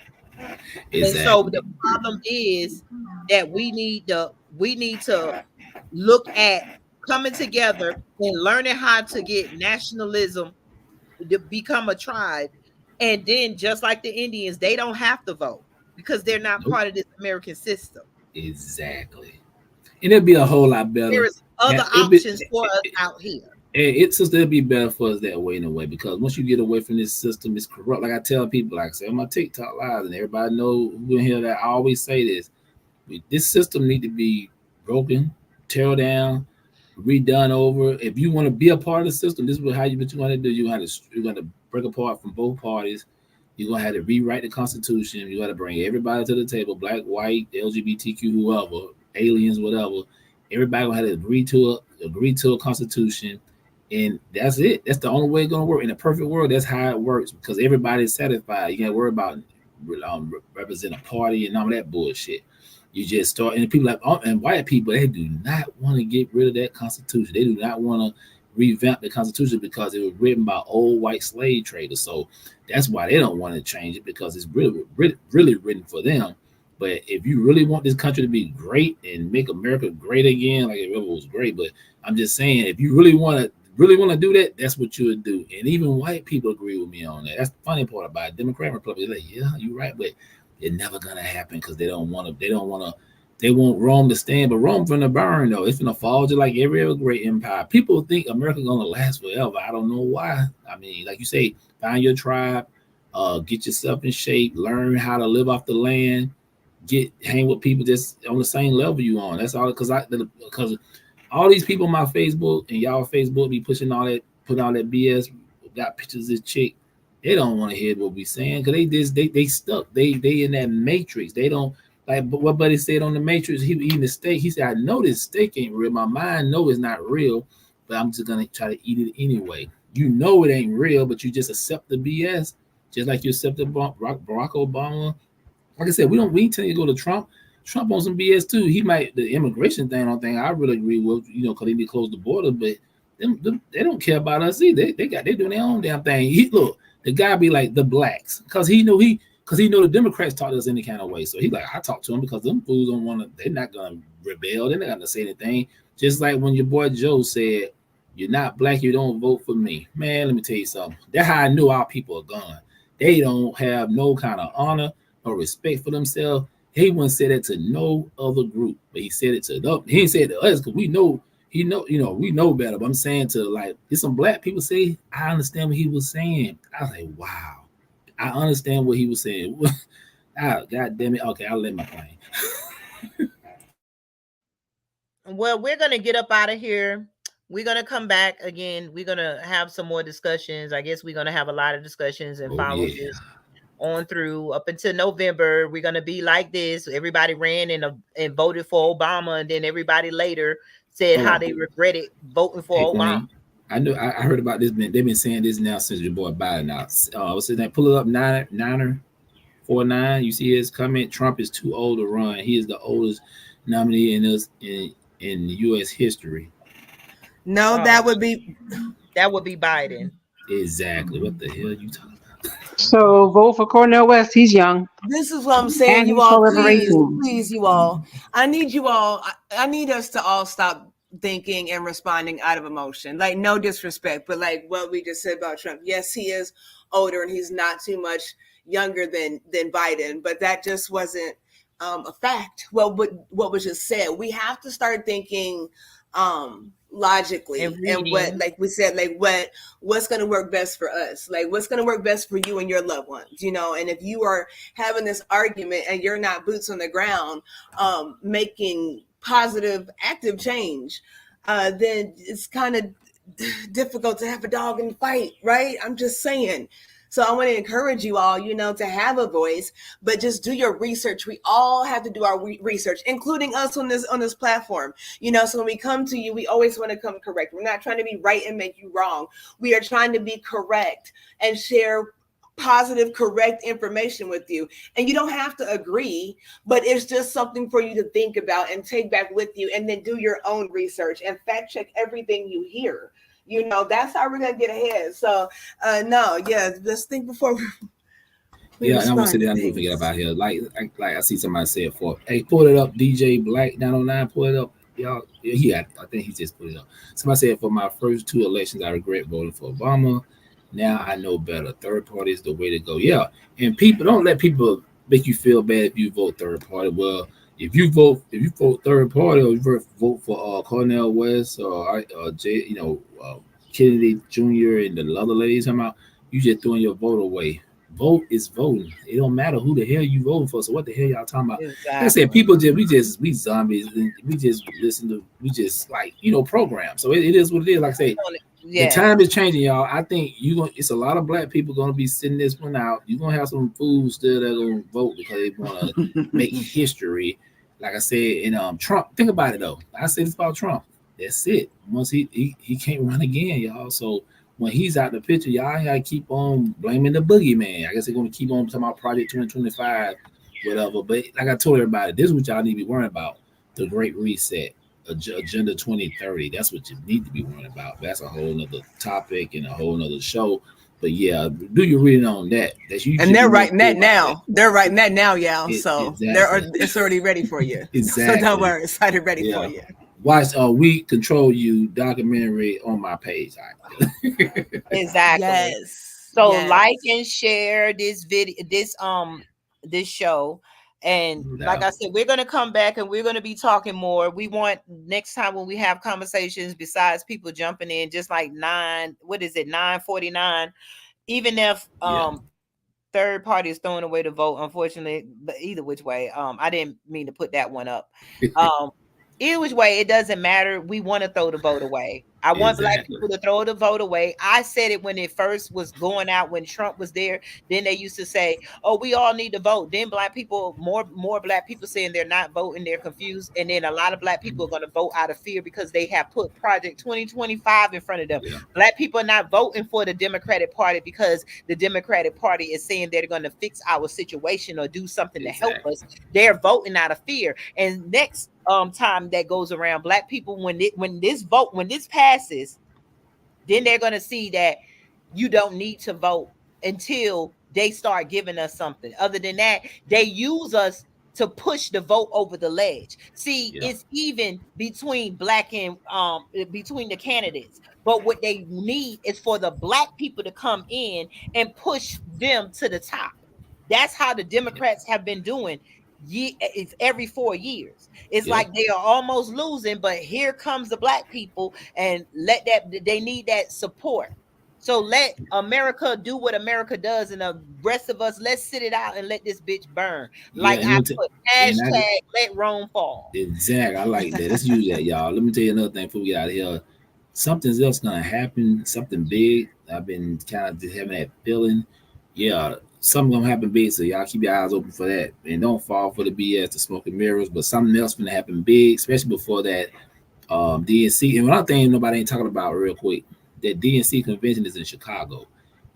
Exactly. And so the problem is that we need to look at coming together and learning how to get nationalism to become a tribe, and then just like the Indians, they don't have to vote because they're not part of this American system. Exactly. And it'd be a whole lot better. There is other options for us out here. It's just it'd be better for us that way in a way, because once you get away from this system, it's corrupt. Like I tell people, like I say on my TikTok live, and everybody know who in here that I always say this. This system need to be broken, tear down, redone over. If you want to be a part of the system, this is how you what you want to do. You're going to break apart from both parties. You're going to have to rewrite the Constitution. You got to bring everybody to the table, black, white, LGBTQ, whoever, aliens, whatever. Everybody gonna have to agree to a constitution, and that's it. That's the only way it's gonna work. In a perfect world, that's how it works, because everybody's satisfied. You gotta worry about represent a party and all that bullshit. You just start, and people and white people, they do not want to get rid of that constitution. They do not want to revamp the constitution because it was written by old white slave traders. So that's why they don't want to change it, because it's really written for them. But if you really want this country to be great and make America great again, like it ever was great, but I'm just saying, if you really want really want to do that, that's what you would do. And even white people agree with me on that. That's the funny part about it. Democrat and Republican, they're like, yeah, you're right, but it's never gonna happen because they don't want to. They want Rome to stand, but Rome's gonna burn though. It's gonna fall just like every other great empire. People think America's gonna last forever. I don't know why. I mean, like you say, find your tribe, get yourself in shape, learn how to live off the land, hang with people just on the same level you on. That's all. Because all these people on my Facebook and y'all Facebook be putting all that BS, got pictures of this chick. They don't want to hear what we saying because they stuck. They in that matrix. They don't like what Buddy said on the Matrix. He eating the steak. He said, "I know this steak ain't real. My mind know it's not real, but I'm just gonna try to eat it anyway." You know it ain't real, but you just accept the BS, just like you accepted Barack Obama. Like I said, we ain't telling you to go to Trump. Trump on some BS too. He might the immigration thing. I don't think I really agree with, because they need to close the border, but them, they don't care about us either. They doing their own damn thing. Look, the guy be like the blacks because he know the Democrats taught us any kind of way. So he like, I talk to them because them fools don't want to. They're not gonna rebel. They're not gonna say anything. Just like when your boy Joe said, "You're not black. You don't vote for me." Man, let me tell you something. That's how I knew our people are gone. They don't have no kind of honor or respect for themselves. He wouldn't say that to no other group, but he said it to them. He didn't say it to us because we know. We know better. But I'm saying to like, there's some black people say, I understand what he was saying. I was like, wow, I understand what he was saying. God damn it. Okay, I'll let my plane. Well, we're gonna get up out of here. We're gonna come back again. We're gonna have some more discussions. I guess we're gonna have a lot of discussions and follow this on through up until November. We're gonna be like this. Everybody ran and voted for Obama, and then everybody later said how they regretted voting for Obama. I know. I heard about this. They've been saying this now since your boy Biden out. What's his name? Pull it up, Niner 49. You see his comment. Trump is too old to run. He is the oldest nominee in U.S. history. No, that would be Biden. Exactly. What the hell are you talking about? So vote for Cornel West. He's young. This is what I'm saying, And you he's all. proliferating. Please, you all. I need you all. I need us to all stop thinking and responding out of emotion. Like, no disrespect, but like what we just said about Trump. Yes, he is older and he's not too much younger than Biden, but that just wasn't a fact. Well, what was just said, we have to start thinking logically and what, like we said, like what's going to work best for us, like what's going to work best for you and your loved ones, and if you are having this argument and you're not boots on the ground making positive active change, then it's kind of difficult to have a dog in the fight, right? I'm just saying. So I want to encourage you all, to have a voice, but just do your research. We all have to do our research, including us on this platform. So when we come to you, we always want to come correct. We're not trying to be right and make you wrong. We are trying to be correct and share positive, correct information with you. And you don't have to agree, but it's just something for you to think about and take back with you, and then do your own research and fact check everything you hear. That's how we're gonna get ahead. So let's think before we and I want to say that I'm gonna forget about here. Like I see somebody say it for. Hey, pull it up, DJ Black 909. Pull it up, y'all. I think he just put it up. Somebody said, for my first two elections, I regret voting for Obama. Now I know better. Third party is the way to go. Yeah, and people don't let people make you feel bad if you vote third party. Well, if you vote third party, or you vote for Cornel West or Kennedy Jr. and the other ladies talking about, you just throwing your vote away. Vote is voting. It don't matter who the hell you voting for. So what the hell y'all talking about? Exactly. Like I said, people we zombies. We just listen to programs. So it is what it is. Like I say, the time is changing, y'all. I think it's a lot of black people gonna be sitting this one out. You're gonna have some fools still that are gonna vote because they want to make history. Like I said, and Trump. Think about it though. I said it's about Trump. That's it. Once he can't run again, y'all. So when he's out the picture, y'all ain't gotta keep on blaming the boogeyman. I guess they're gonna keep on talking about Project 2025, whatever. But like I told everybody, this is what y'all need to be worrying about: the Great Reset, Agenda 2030. That's what you need to be worrying about. That's a whole nother topic and a whole nother show. But yeah, do your reading on that. And they're writing that now. They're writing that now, y'all. So exactly. It's already ready for you. Exactly. So don't worry, it's already ready for you. watch We Control You documentary on my page. Exactly. Yes. So yes. like and share this video, this show. And like I said, we're going to come back and we're going to be talking more. We want next time when we have conversations, besides people jumping in, just like 9:49, even if third party is throwing away the vote, unfortunately, but either which way, I didn't mean to put that one up. Either which way, it doesn't matter. We want to throw the vote away. I want Black people to throw the vote away. I said it when it first was going out, when Trump was there. Then they used to say, "Oh, we all need to vote." Then Black people, more Black people saying they're not voting, they're confused, and then a lot of Black people are going to vote out of fear because they have put Project 2025 in front of them. Black people are not voting for the Democratic Party because the Democratic Party is saying they're going to fix our situation or do something to help us. They're voting out of fear. And next time that goes around, Black people, when this passes, then they're going to see that you don't need to vote until they start giving us something. Other than that, they use us to push the vote over the ledge. See, it's even between Black and between the candidates. But what they need is for the Black people to come in and push them to the top. That's how the Democrats have been doing every 4 years. It's like they are almost losing, but here comes the Black people and they need that support. So let America do what America does, and the rest of us, let's sit it out and let this bitch burn. Like I put hashtag let Rome fall. Exactly. I like that. Let's use that, y'all. Let me tell you another thing before we get out of here. Something's else gonna happen, something big. I've been kind of just having that feeling. Yeah, something gonna happen big, so y'all keep your eyes open for that. And don't fall for the BS, the smoke and mirrors, but something else gonna happen big, especially before that DNC. And one thing nobody ain't talking about real quick, that DNC convention is in Chicago.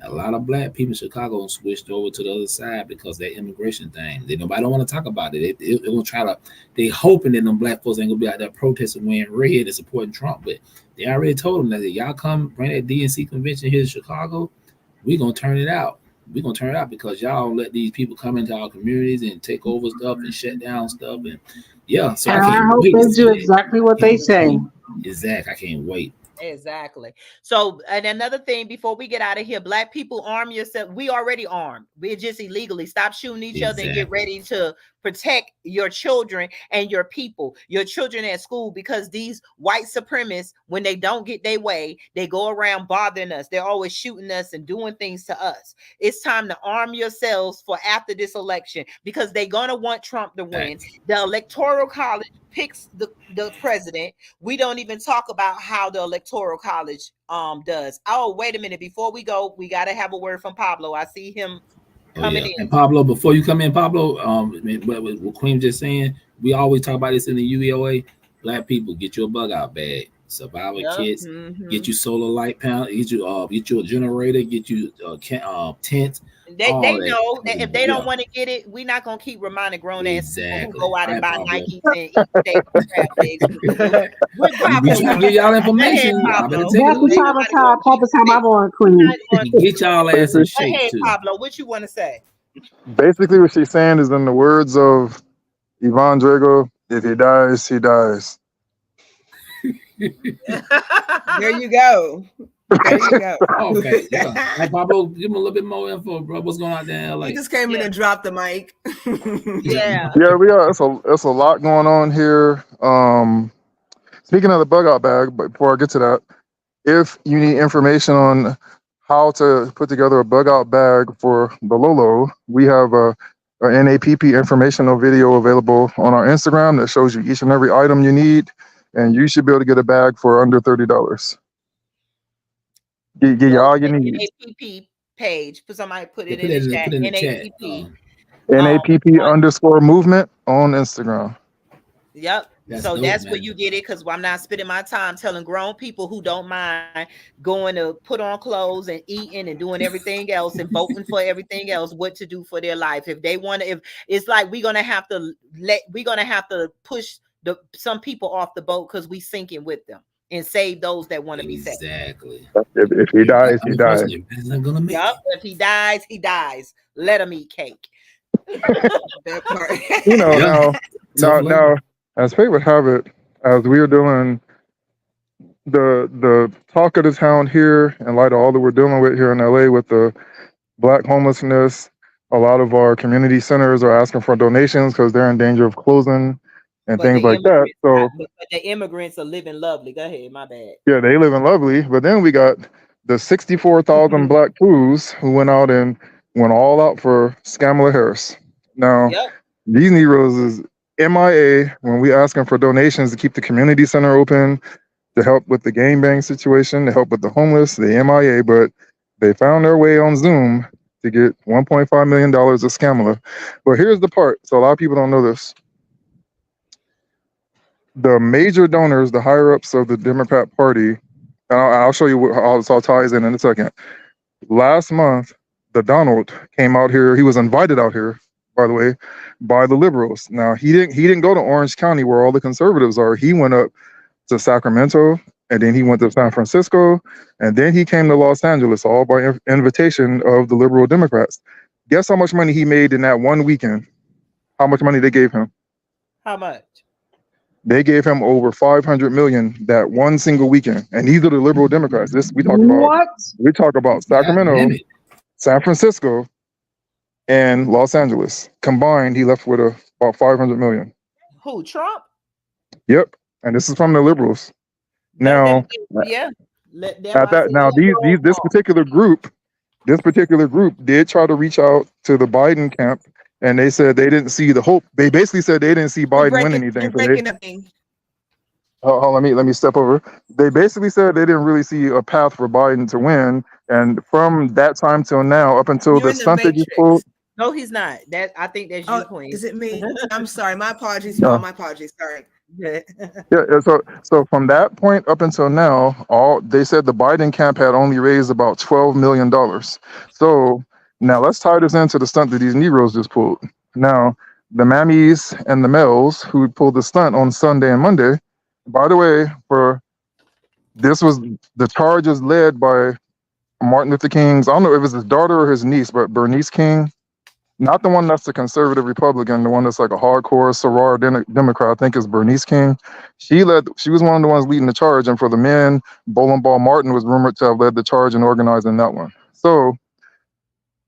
A lot of Black people in Chicago switched over to the other side because that immigration thing. Nobody don't want to talk about it. They gonna try to. They hoping that them Black folks ain't gonna be out there protesting, wearing red and supporting Trump. But they already told them that if y'all come bring that DNC convention here to Chicago, we gonna turn it out. We're gonna turn it out because y'all don't let these people come into our communities and take over stuff and shut down stuff. And so and I hope they do exactly what they say. Exactly. I can't wait. Exactly. So, and another thing before we get out of here, Black people, arm yourself. We already armed. We're just illegally. Stop shooting each other and get ready to protect your children and your people, your children at school, because these white supremacists, when they don't get their way, they go around bothering us. They're always shooting us and doing things to us. It's time to arm yourselves for after this election, because they're going to want Trump to win. The Electoral College picks the president. We don't even talk about how the Electoral College does. Oh, wait a minute. Before we go, we got to have a word from Pablo. I see him coming in. And Pablo, before you come in, Pablo, what Queen just saying, we always talk about this in the UEOA. Black people, get your bug out bag. Survivor kits, get you solar light panel, get you a generator, get you tent. They know that if they don't want to get it, we're not gonna keep reminding grown ass people who go out and buy Nikes and eat steak crab legs. We trying to give y'all information. That's the time I want, Queen. Get y'all ass in shape too. Pablo, what you want to say? Basically, what she's saying is, in the words of Ivan Drago, if he dies, he dies. There you go. There you go. Okay. Hey, Pablo, give him a little bit more info, bro. What's going on there? He just came in and dropped the mic. Yeah, we are. It's a lot going on here. Speaking of the bug out bag, but before I get to that, if you need information on how to put together a bug out bag for the Lolo, we have a NAPP informational video available on our Instagram that shows you each and every item you need, and you should be able to get a bag for under $30. Get you all you need. NAPP page. Somebody put it in the chat. NAPP. NAPP_movement on Instagram. Yep. That's where you get it, because I'm not spending my time telling grown people who don't mind going to put on clothes and eating and doing everything else and voting for everything else what to do for their life. If they want to, if it's like we're gonna have to push some people off the boat because we sinking with them, and save those that want to be saved. Exactly. If he dies, he dies. Yep. If he dies, he dies. Let him eat cake. That part. Now, as fate would have it, as we are doing the talk of the town here, in light of all that we're dealing with here in LA with the black homelessness. A lot of our community centers are asking for donations because they're in danger of closing and But things like that. So the immigrants are living lovely. Go ahead, my bad. yeah, they live in lovely. But then we got the 64,000 black crews who went out and went all out for Kamala Harris. Now, Yep. these Negroes is MIA when we asking for donations to keep the community center open, to help with the gangbang situation, to help with the homeless, the MIA, but they found their way on Zoom to get $1.5 million of Kamala. But here's the part. So a lot of people don't know this. The major donors, the higher ups of the Democrat Party, and I'll show you how this all ties in a second. Last month, the Donald came out here. He was invited out here, by the way, by the liberals. Now he didn't go to Orange County where all the conservatives are. He went up to Sacramento, and then he went to San Francisco, and then he came to Los Angeles, all by invitation of the liberal Democrats. Guess how much money he made in that one weekend? How much money they gave him? How much? They gave him over 500 million that one single weekend, and these are the liberal Democrats. We talk about Sacramento, San Francisco, and Los Angeles combined. He left with about 500 million. Who, Trump? Yep, and this is from the liberals. Now, yeah. This particular group did try to reach out to the Biden camp, and they said they didn't see the hope. They basically said they didn't see Biden win anything. Let me step over. They basically said they didn't really see a path for Biden to win, and from that time till now, up until the stunt that you pulled. No, he's not. I think that's you, Queen. Is it me? I'm sorry. My apologies, y'all. My apologies. Sorry. Yeah. So from that point up until now, they said the Biden camp had only raised about $12 million. So now let's tie this into the stunt that these Negroes just pulled. Now, the mammies and the males who pulled the stunt on Sunday and Monday, by the way, this was the charges led by Martin Luther King's, I don't know if it was his daughter or his niece, but Bernice King. Not the one that's the conservative Republican, the one that's like a hardcore soror Democrat, I think is Bernice King. She was one of the ones leading the charge, and for the men, Bowling Ball Martin was rumored to have led the charge and organizing that one. So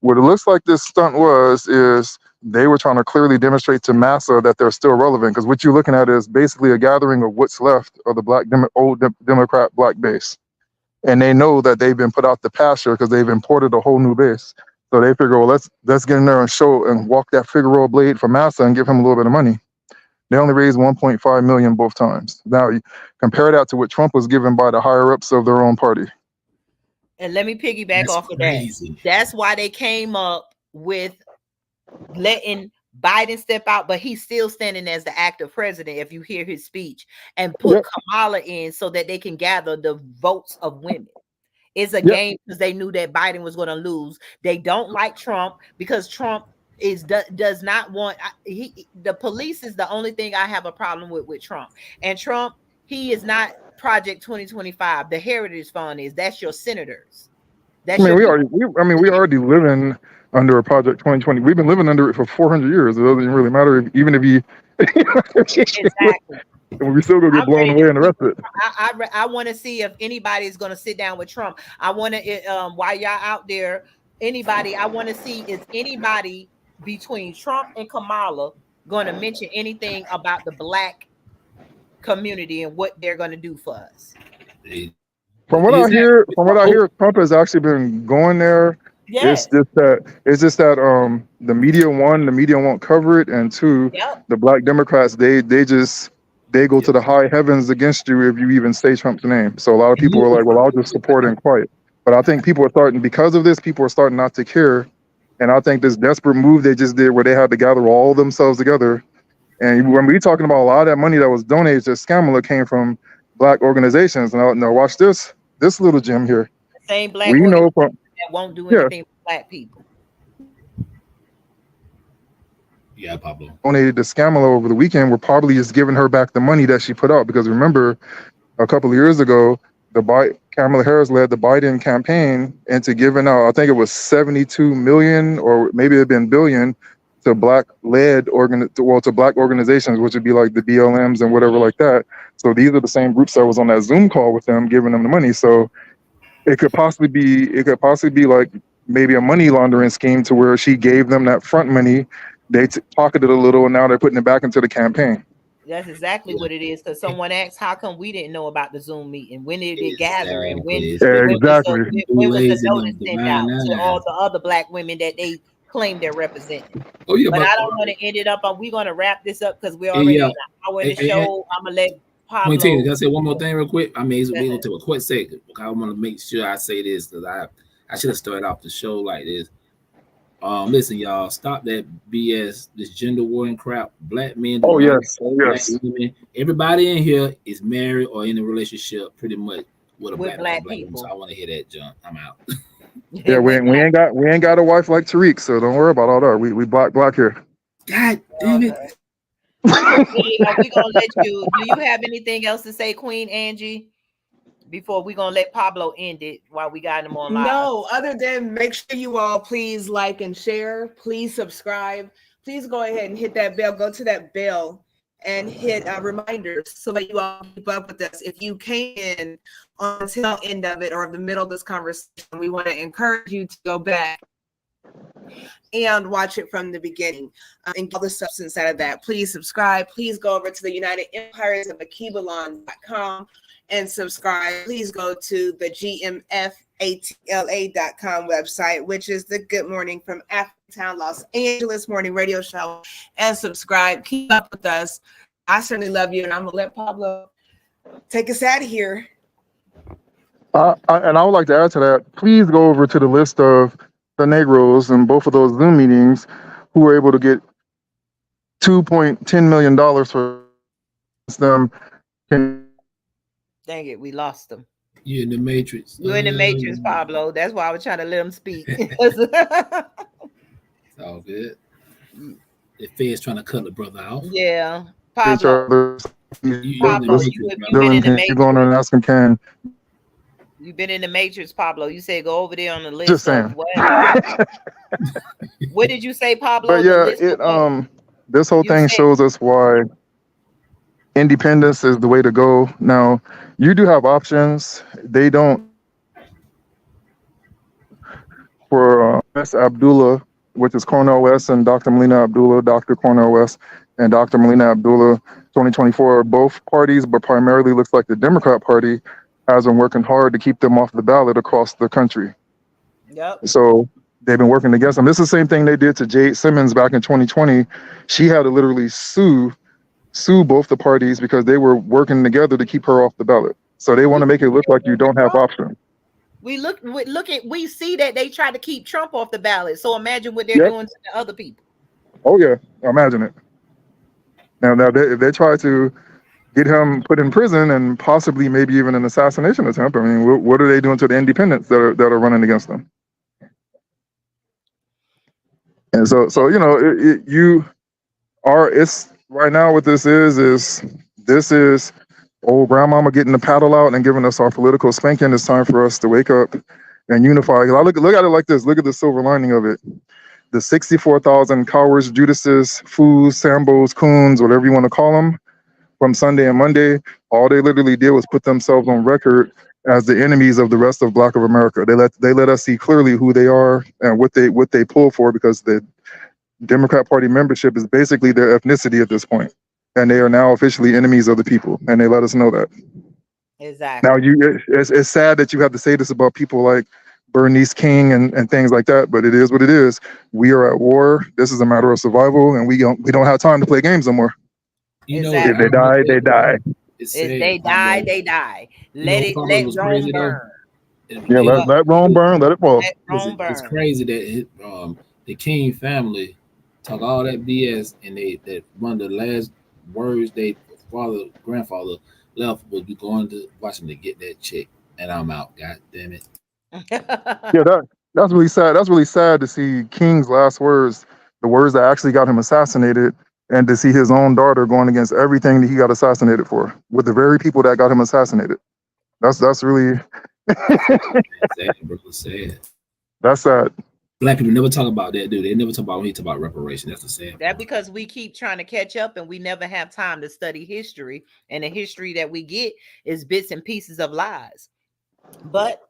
what it looks like this stunt is they were trying to clearly demonstrate to massa that they're still relevant, because what you're looking at is basically a gathering of what's left of the old Democrat black base. And they know that they've been put out the pasture because they've imported a whole new base. So they figure, well, let's get in there and show and walk that Figueroa blade for Massa and give him a little bit of money. They only raised 1.5 million both times. Now you compare that to what Trump was given by the higher ups of their own party. And let me piggyback off of that. That's why they came up with letting Biden step out, but he's still standing as the active president. If you hear his speech, and put Kamala in so that they can gather the votes of women. It's a game because they knew that Biden was going to lose. They don't like Trump because Trump does not want. The police is the only thing I have a problem with Trump. And Trump, he is not Project 2025. The Heritage Fund is. That's your senators. We already living under a Project 2020. We've been living under it for 400 years. It doesn't really matter even if you. Exactly. And we still gonna get blown away in the rest of it. I want to see if anybody is gonna sit down with Trump. I want to while y'all out there, I want to see is anybody between Trump and Kamala gonna mention anything about the black community and what they're gonna do for us. From what I hear, Trump has actually been going there. Yes. It's just that the media won't cover it, and two, the black Democrats they go to the high heavens against you if you even say Trump's name. So a lot of people are like, well, I'll just support him quiet. But I think people are starting not to care. And I think this desperate move they just did where they had to gather all themselves together. And when we're talking about a lot of that money that was donated to Kamala came from black organizations. Now watch this little gem here. The same black organization that won't do anything for black people. Yeah, Pablo. Donated to Kamala over the weekend. We're probably just giving her back the money that she put out, because remember, a couple of years ago, Kamala Harris led the Biden campaign into giving out, I think it was 72 million, or maybe it had been billion, to to black organizations, which would be like the BLMs and whatever like that. So these are the same groups that was on that Zoom call with them, giving them the money. So it could possibly be like maybe a money laundering scheme to where she gave them that front money, they pocketed a little, and now they're putting it back into the campaign. That's exactly what it is. Because someone asked, "How come we didn't know about the Zoom meeting? When did it gather? And Exactly. Yeah, when was exactly. when was the Lazy notice enough to sent divine out to all eyes. the other black women that they claim they're representing?" Oh yeah, But but I don't want to end it up. We're going to wrap this up because we're already yeah. an hour in the show. I'm gonna let Queen Tina, Pablo. can I say one more thing real quick? I mean, Go we're gonna ahead. take a quick second. I want to make sure I say this because I should have started off the show like this. Listen, y'all, stop that BS, this gender war and crap. Black men do Oh not yes, oh black yes. women. Everybody in here is married or in a relationship pretty much with a With black man or black black woman. So people. I want to hear that, John. I'm out. Yeah, we, With we black. ain't got we ain't got a wife like Tariq, so don't worry about all that. We black here. God damn it. Okay. Queen, are we gonna let you? Do you have anything else to say, Queen Angie? Before we gonna let Pablo end it while we got him on live. No, other than make sure you all please like and share. Please subscribe. Please go ahead and hit that bell. Go to that bell and hit reminders so that you all keep up with us. If you came in on the tail end of it or the middle of this conversation, we want to encourage you to go back and watch it from the beginning and get all the substance out of that. Please subscribe. Please go over to the United Empires of Akibalon.com and subscribe. Please go to the GMFATLA.com website, which is the Good Morning from Africatown, Los Angeles morning radio show, and subscribe. Keep up with us. I certainly love you, and I'm going to let Pablo take us out of here. And I would like to add to that. Please go over to the list of the Negroes in both of those Zoom meetings who were able to get $2.10 million for them. Dang it, we lost him. You're in the Matrix. You're in the Matrix, Pablo. That's why I was trying to let him speak. It's all good. The Fed's trying to cut the brother off. Yeah, Each Pablo. other. You're in the Pablo, Matrix, you've brother. been in the You go on there and Matrix. ask them, can. You've been in the Matrix, Pablo. You said go over there on the Just list of saying. what? What did you say, Pablo? But The yeah, list of what? this whole You thing said shows us why independence is the way to go. Now, you do have options. They don't for West Abdullah, which is Cornel West, and Dr. Melina Abdullah, Dr. Cornel West, and Dr. Melina Abdullah, 2024. Both parties, but primarily looks like the Democrat Party has been working hard to keep them off the ballot across the country. Yep. So they've been working against them. This is the same thing they did to Jade Simmons back in 2020. She had to literally sue both the parties because they were working together to keep her off the ballot. So they want to make it look like you don't have options. We see that they try to keep Trump off the ballot. So imagine what they're Yep. doing to the other people. Oh yeah, imagine it. Now if they try to get him put in prison and possibly maybe even an assassination attempt, I mean, what are they doing to the independents that are running against them? And so you know, it's right now what this is old grandmama getting the paddle out and giving us our political spanking. It's time for us to wake up and unify. I look at it like this. Look at the silver lining of it. The 64,000 cowards, Judases, fools, Sambos, coons, whatever you want to call them, from Sunday and Monday, all they literally did was put themselves on record as the enemies of the rest of Black of America. They let us see clearly who they are and what they pull for, because the Democrat Party membership is basically their ethnicity at this point, and they are now officially enemies of the people, and they let us know that. Exactly. Now, it's sad that you have to say this about people like Bernice King and things like that, but it is what it is. We are at war. This is a matter of survival, and we don't have time to play games no more. You know, Exactly. If they die, they die. It's If sad, they die, Pablo. they die. You Let know, it Pablo let was Rome crazy though. burn. Yeah, What? let Rome burn, let it fall. Let Rome It's burn. crazy that the King family talk all that BS, and that one of the last words they grandfather left was be going to Washington to get that check, and I'm out. God damn it. Yeah, that's really sad. That's really sad to see King's last words, the words that actually got him assassinated, and to see his own daughter going against everything that he got assassinated for, with the very people that got him assassinated. That's really Sad, bro. Sad. that's sad. Black people never talk about that, do they? Never talk about when he talk about reparation. That's the sad That part. because we keep trying to catch up and we never have time to study history, and the history that we get is bits and pieces of lies. But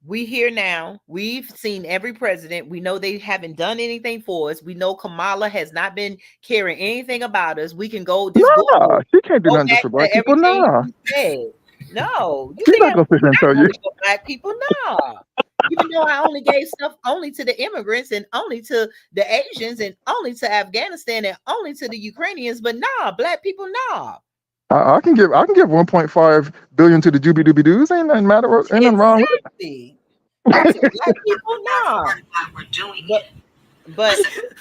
we here now. We've seen every president. We know they haven't done anything for us. We know Kamala has not been caring anything about us. We can go just Nah, she can't do go nothing just back for to black people. everything Nah, she said. No, you she's think not gonna sit here and tell you. for black people? Nah. Even though I only gave stuff only to the immigrants and only to the Asians and only to Afghanistan and only to the Ukrainians, but nah, black people, nah. I can give 1.5 billion to the Doobie Doobie Doos. Ain't nothing matter. Ain't nothing wrong with Exactly. But to black people, That's nah. part of why we're doing But it. but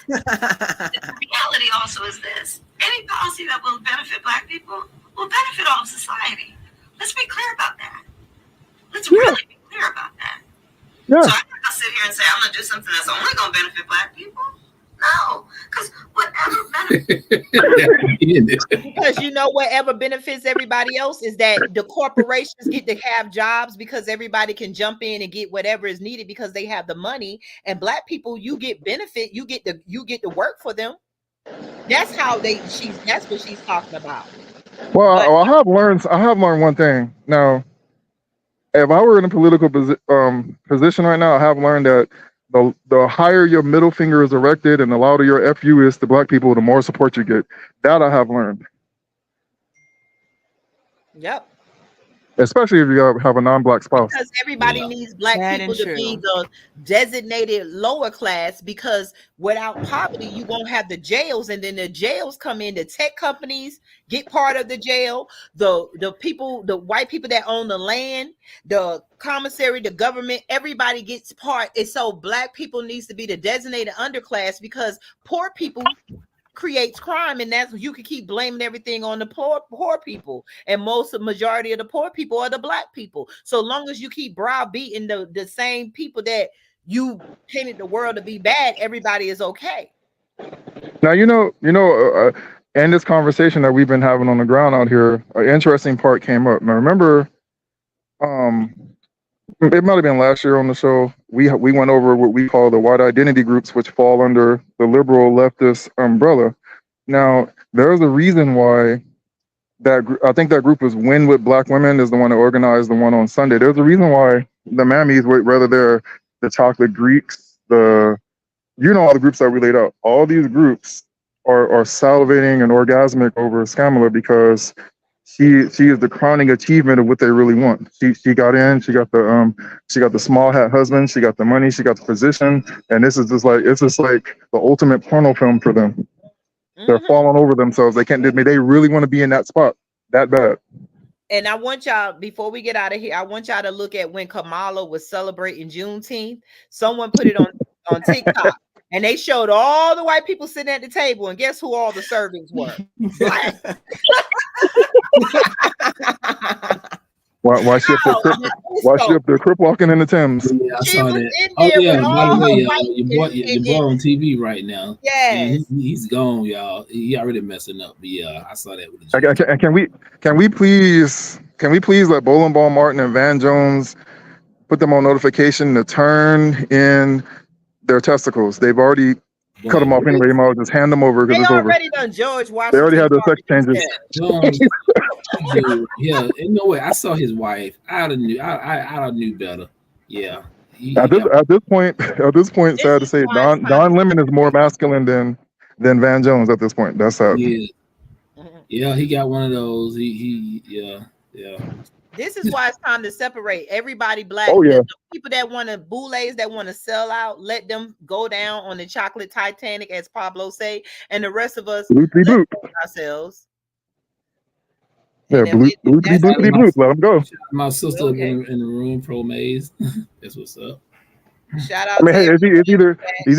The reality also is this: any policy that will benefit black people will benefit all of society. Let's be clear about that. Let's really be clear about that. Yeah. So I'm not gonna sit here and say I'm gonna do something that's only gonna benefit black people. No, because whatever benefits. because you know whatever benefits everybody else is that the corporations get to have jobs because everybody can jump in and get whatever is needed because they have the money, and black people, you get benefit, you get to work for them. That's how that's what she's talking about. Well, But I have learned one thing. Now, if I were in a political position right now, I have learned that the higher your middle finger is erected and the louder your FU is to black people, the more support you get. That I have learned. yep. Especially if you have a non-black spouse. Because everybody needs black Sad people and to be true. the designated lower class, because without poverty, you won't have the jails, and then the jails come in. The tech companies get part of the jail. The people, the white people that own the land, the commissary, the government, everybody gets part. And so black people needs to be the designated underclass because poor people creates crime, and that's you can keep blaming everything on the poor people, and majority of the poor people are the black people. So long as you keep browbeating the same people that you painted the world to be bad, everybody is okay. Now in this conversation that we've been having on the ground out here, an interesting part came up. Now remember, it might have been last year on the show. We went over what we call the white identity groups, which fall under the liberal leftist umbrella. Now there's a reason why I think that group was Win with Black Women is the one that organized the one on Sunday. There's a reason why the Mammies, whether they're the Chocolate Greeks, all the groups that we laid out, all these groups are salivating and orgasmic over Kamala because she is the crowning achievement of what they really want. She got in, she got the small hat husband, she got the money, she got the position, and it's just like the ultimate porno film for them. They're falling over themselves. They really want to be in that spot that bad. And I want y'all, before we get out of here, I want y'all to look at when Kamala was celebrating Juneteenth. Someone put it on TikTok, and they showed all the white people sitting at the table, and guess who all the servings were? Black. Why she up there crip walking in the Thames? Yeah, I saw that. Oh yeah, by the way, y'all, your boy on TV right now. Yes, he's gone, y'all. He already messing up. But yeah, I saw that with the Can we please let Bowling Ball Martin and Van Jones put them on notification to turn in their testicles? They've already cut them off anyway. You might just hand them over because it's over. They already done George Washington. They already had their sex changes. Dude, yeah, in no way. I saw his wife. I knew better. Yeah. At this point, sad to say, Don Lemon is more masculine than Van Jones at this point. That's sad. Yeah, he got one of those. Yeah. This is why it's time to separate everybody black. Oh yeah. The people that want to boulets that want to sell out, let them go down on the chocolate Titanic, as Pablo say, and the rest of us let ourselves. Yeah, bloop. Let them go. My sister in the room, Pro Maze. That's what's up. Shout out. I mean, hey, it's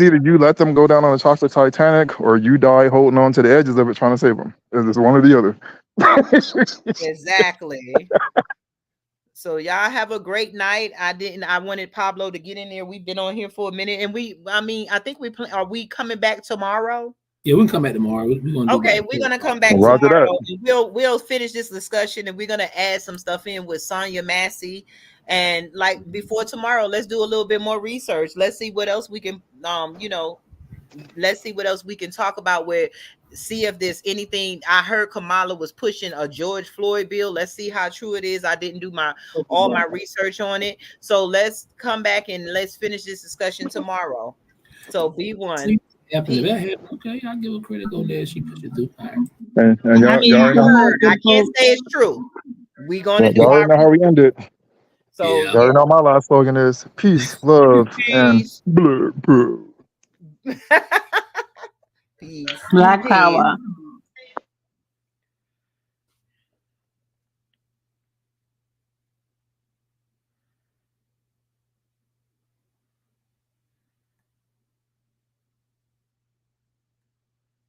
either you let them go down on the chocolate Titanic, or you die holding on to the edges of it trying to save them. It's one or the other. Exactly. So y'all have a great night. I wanted Pablo to get in there. We've been on here for a minute, and I think are we coming back tomorrow? Yeah, we can come back tomorrow. We're gonna come back tomorrow. We'll finish this discussion, and we're gonna add some stuff in with Sonia Massey And like before tomorrow, let's do a little bit more research. Let's see what else we can, let's see what else we can talk about. See if there's anything. I heard Kamala was pushing a George Floyd bill. Let's see how true it is. I didn't do all my research on it. So let's come back and let's finish this discussion tomorrow. So B1. Okay, I'll give her credit on that. She pushed it through. And I can't say it's true. We're gonna do y'all already know how we end it. So y'all already know my last slogan is peace, love, and blood, bro. Peace. Black power.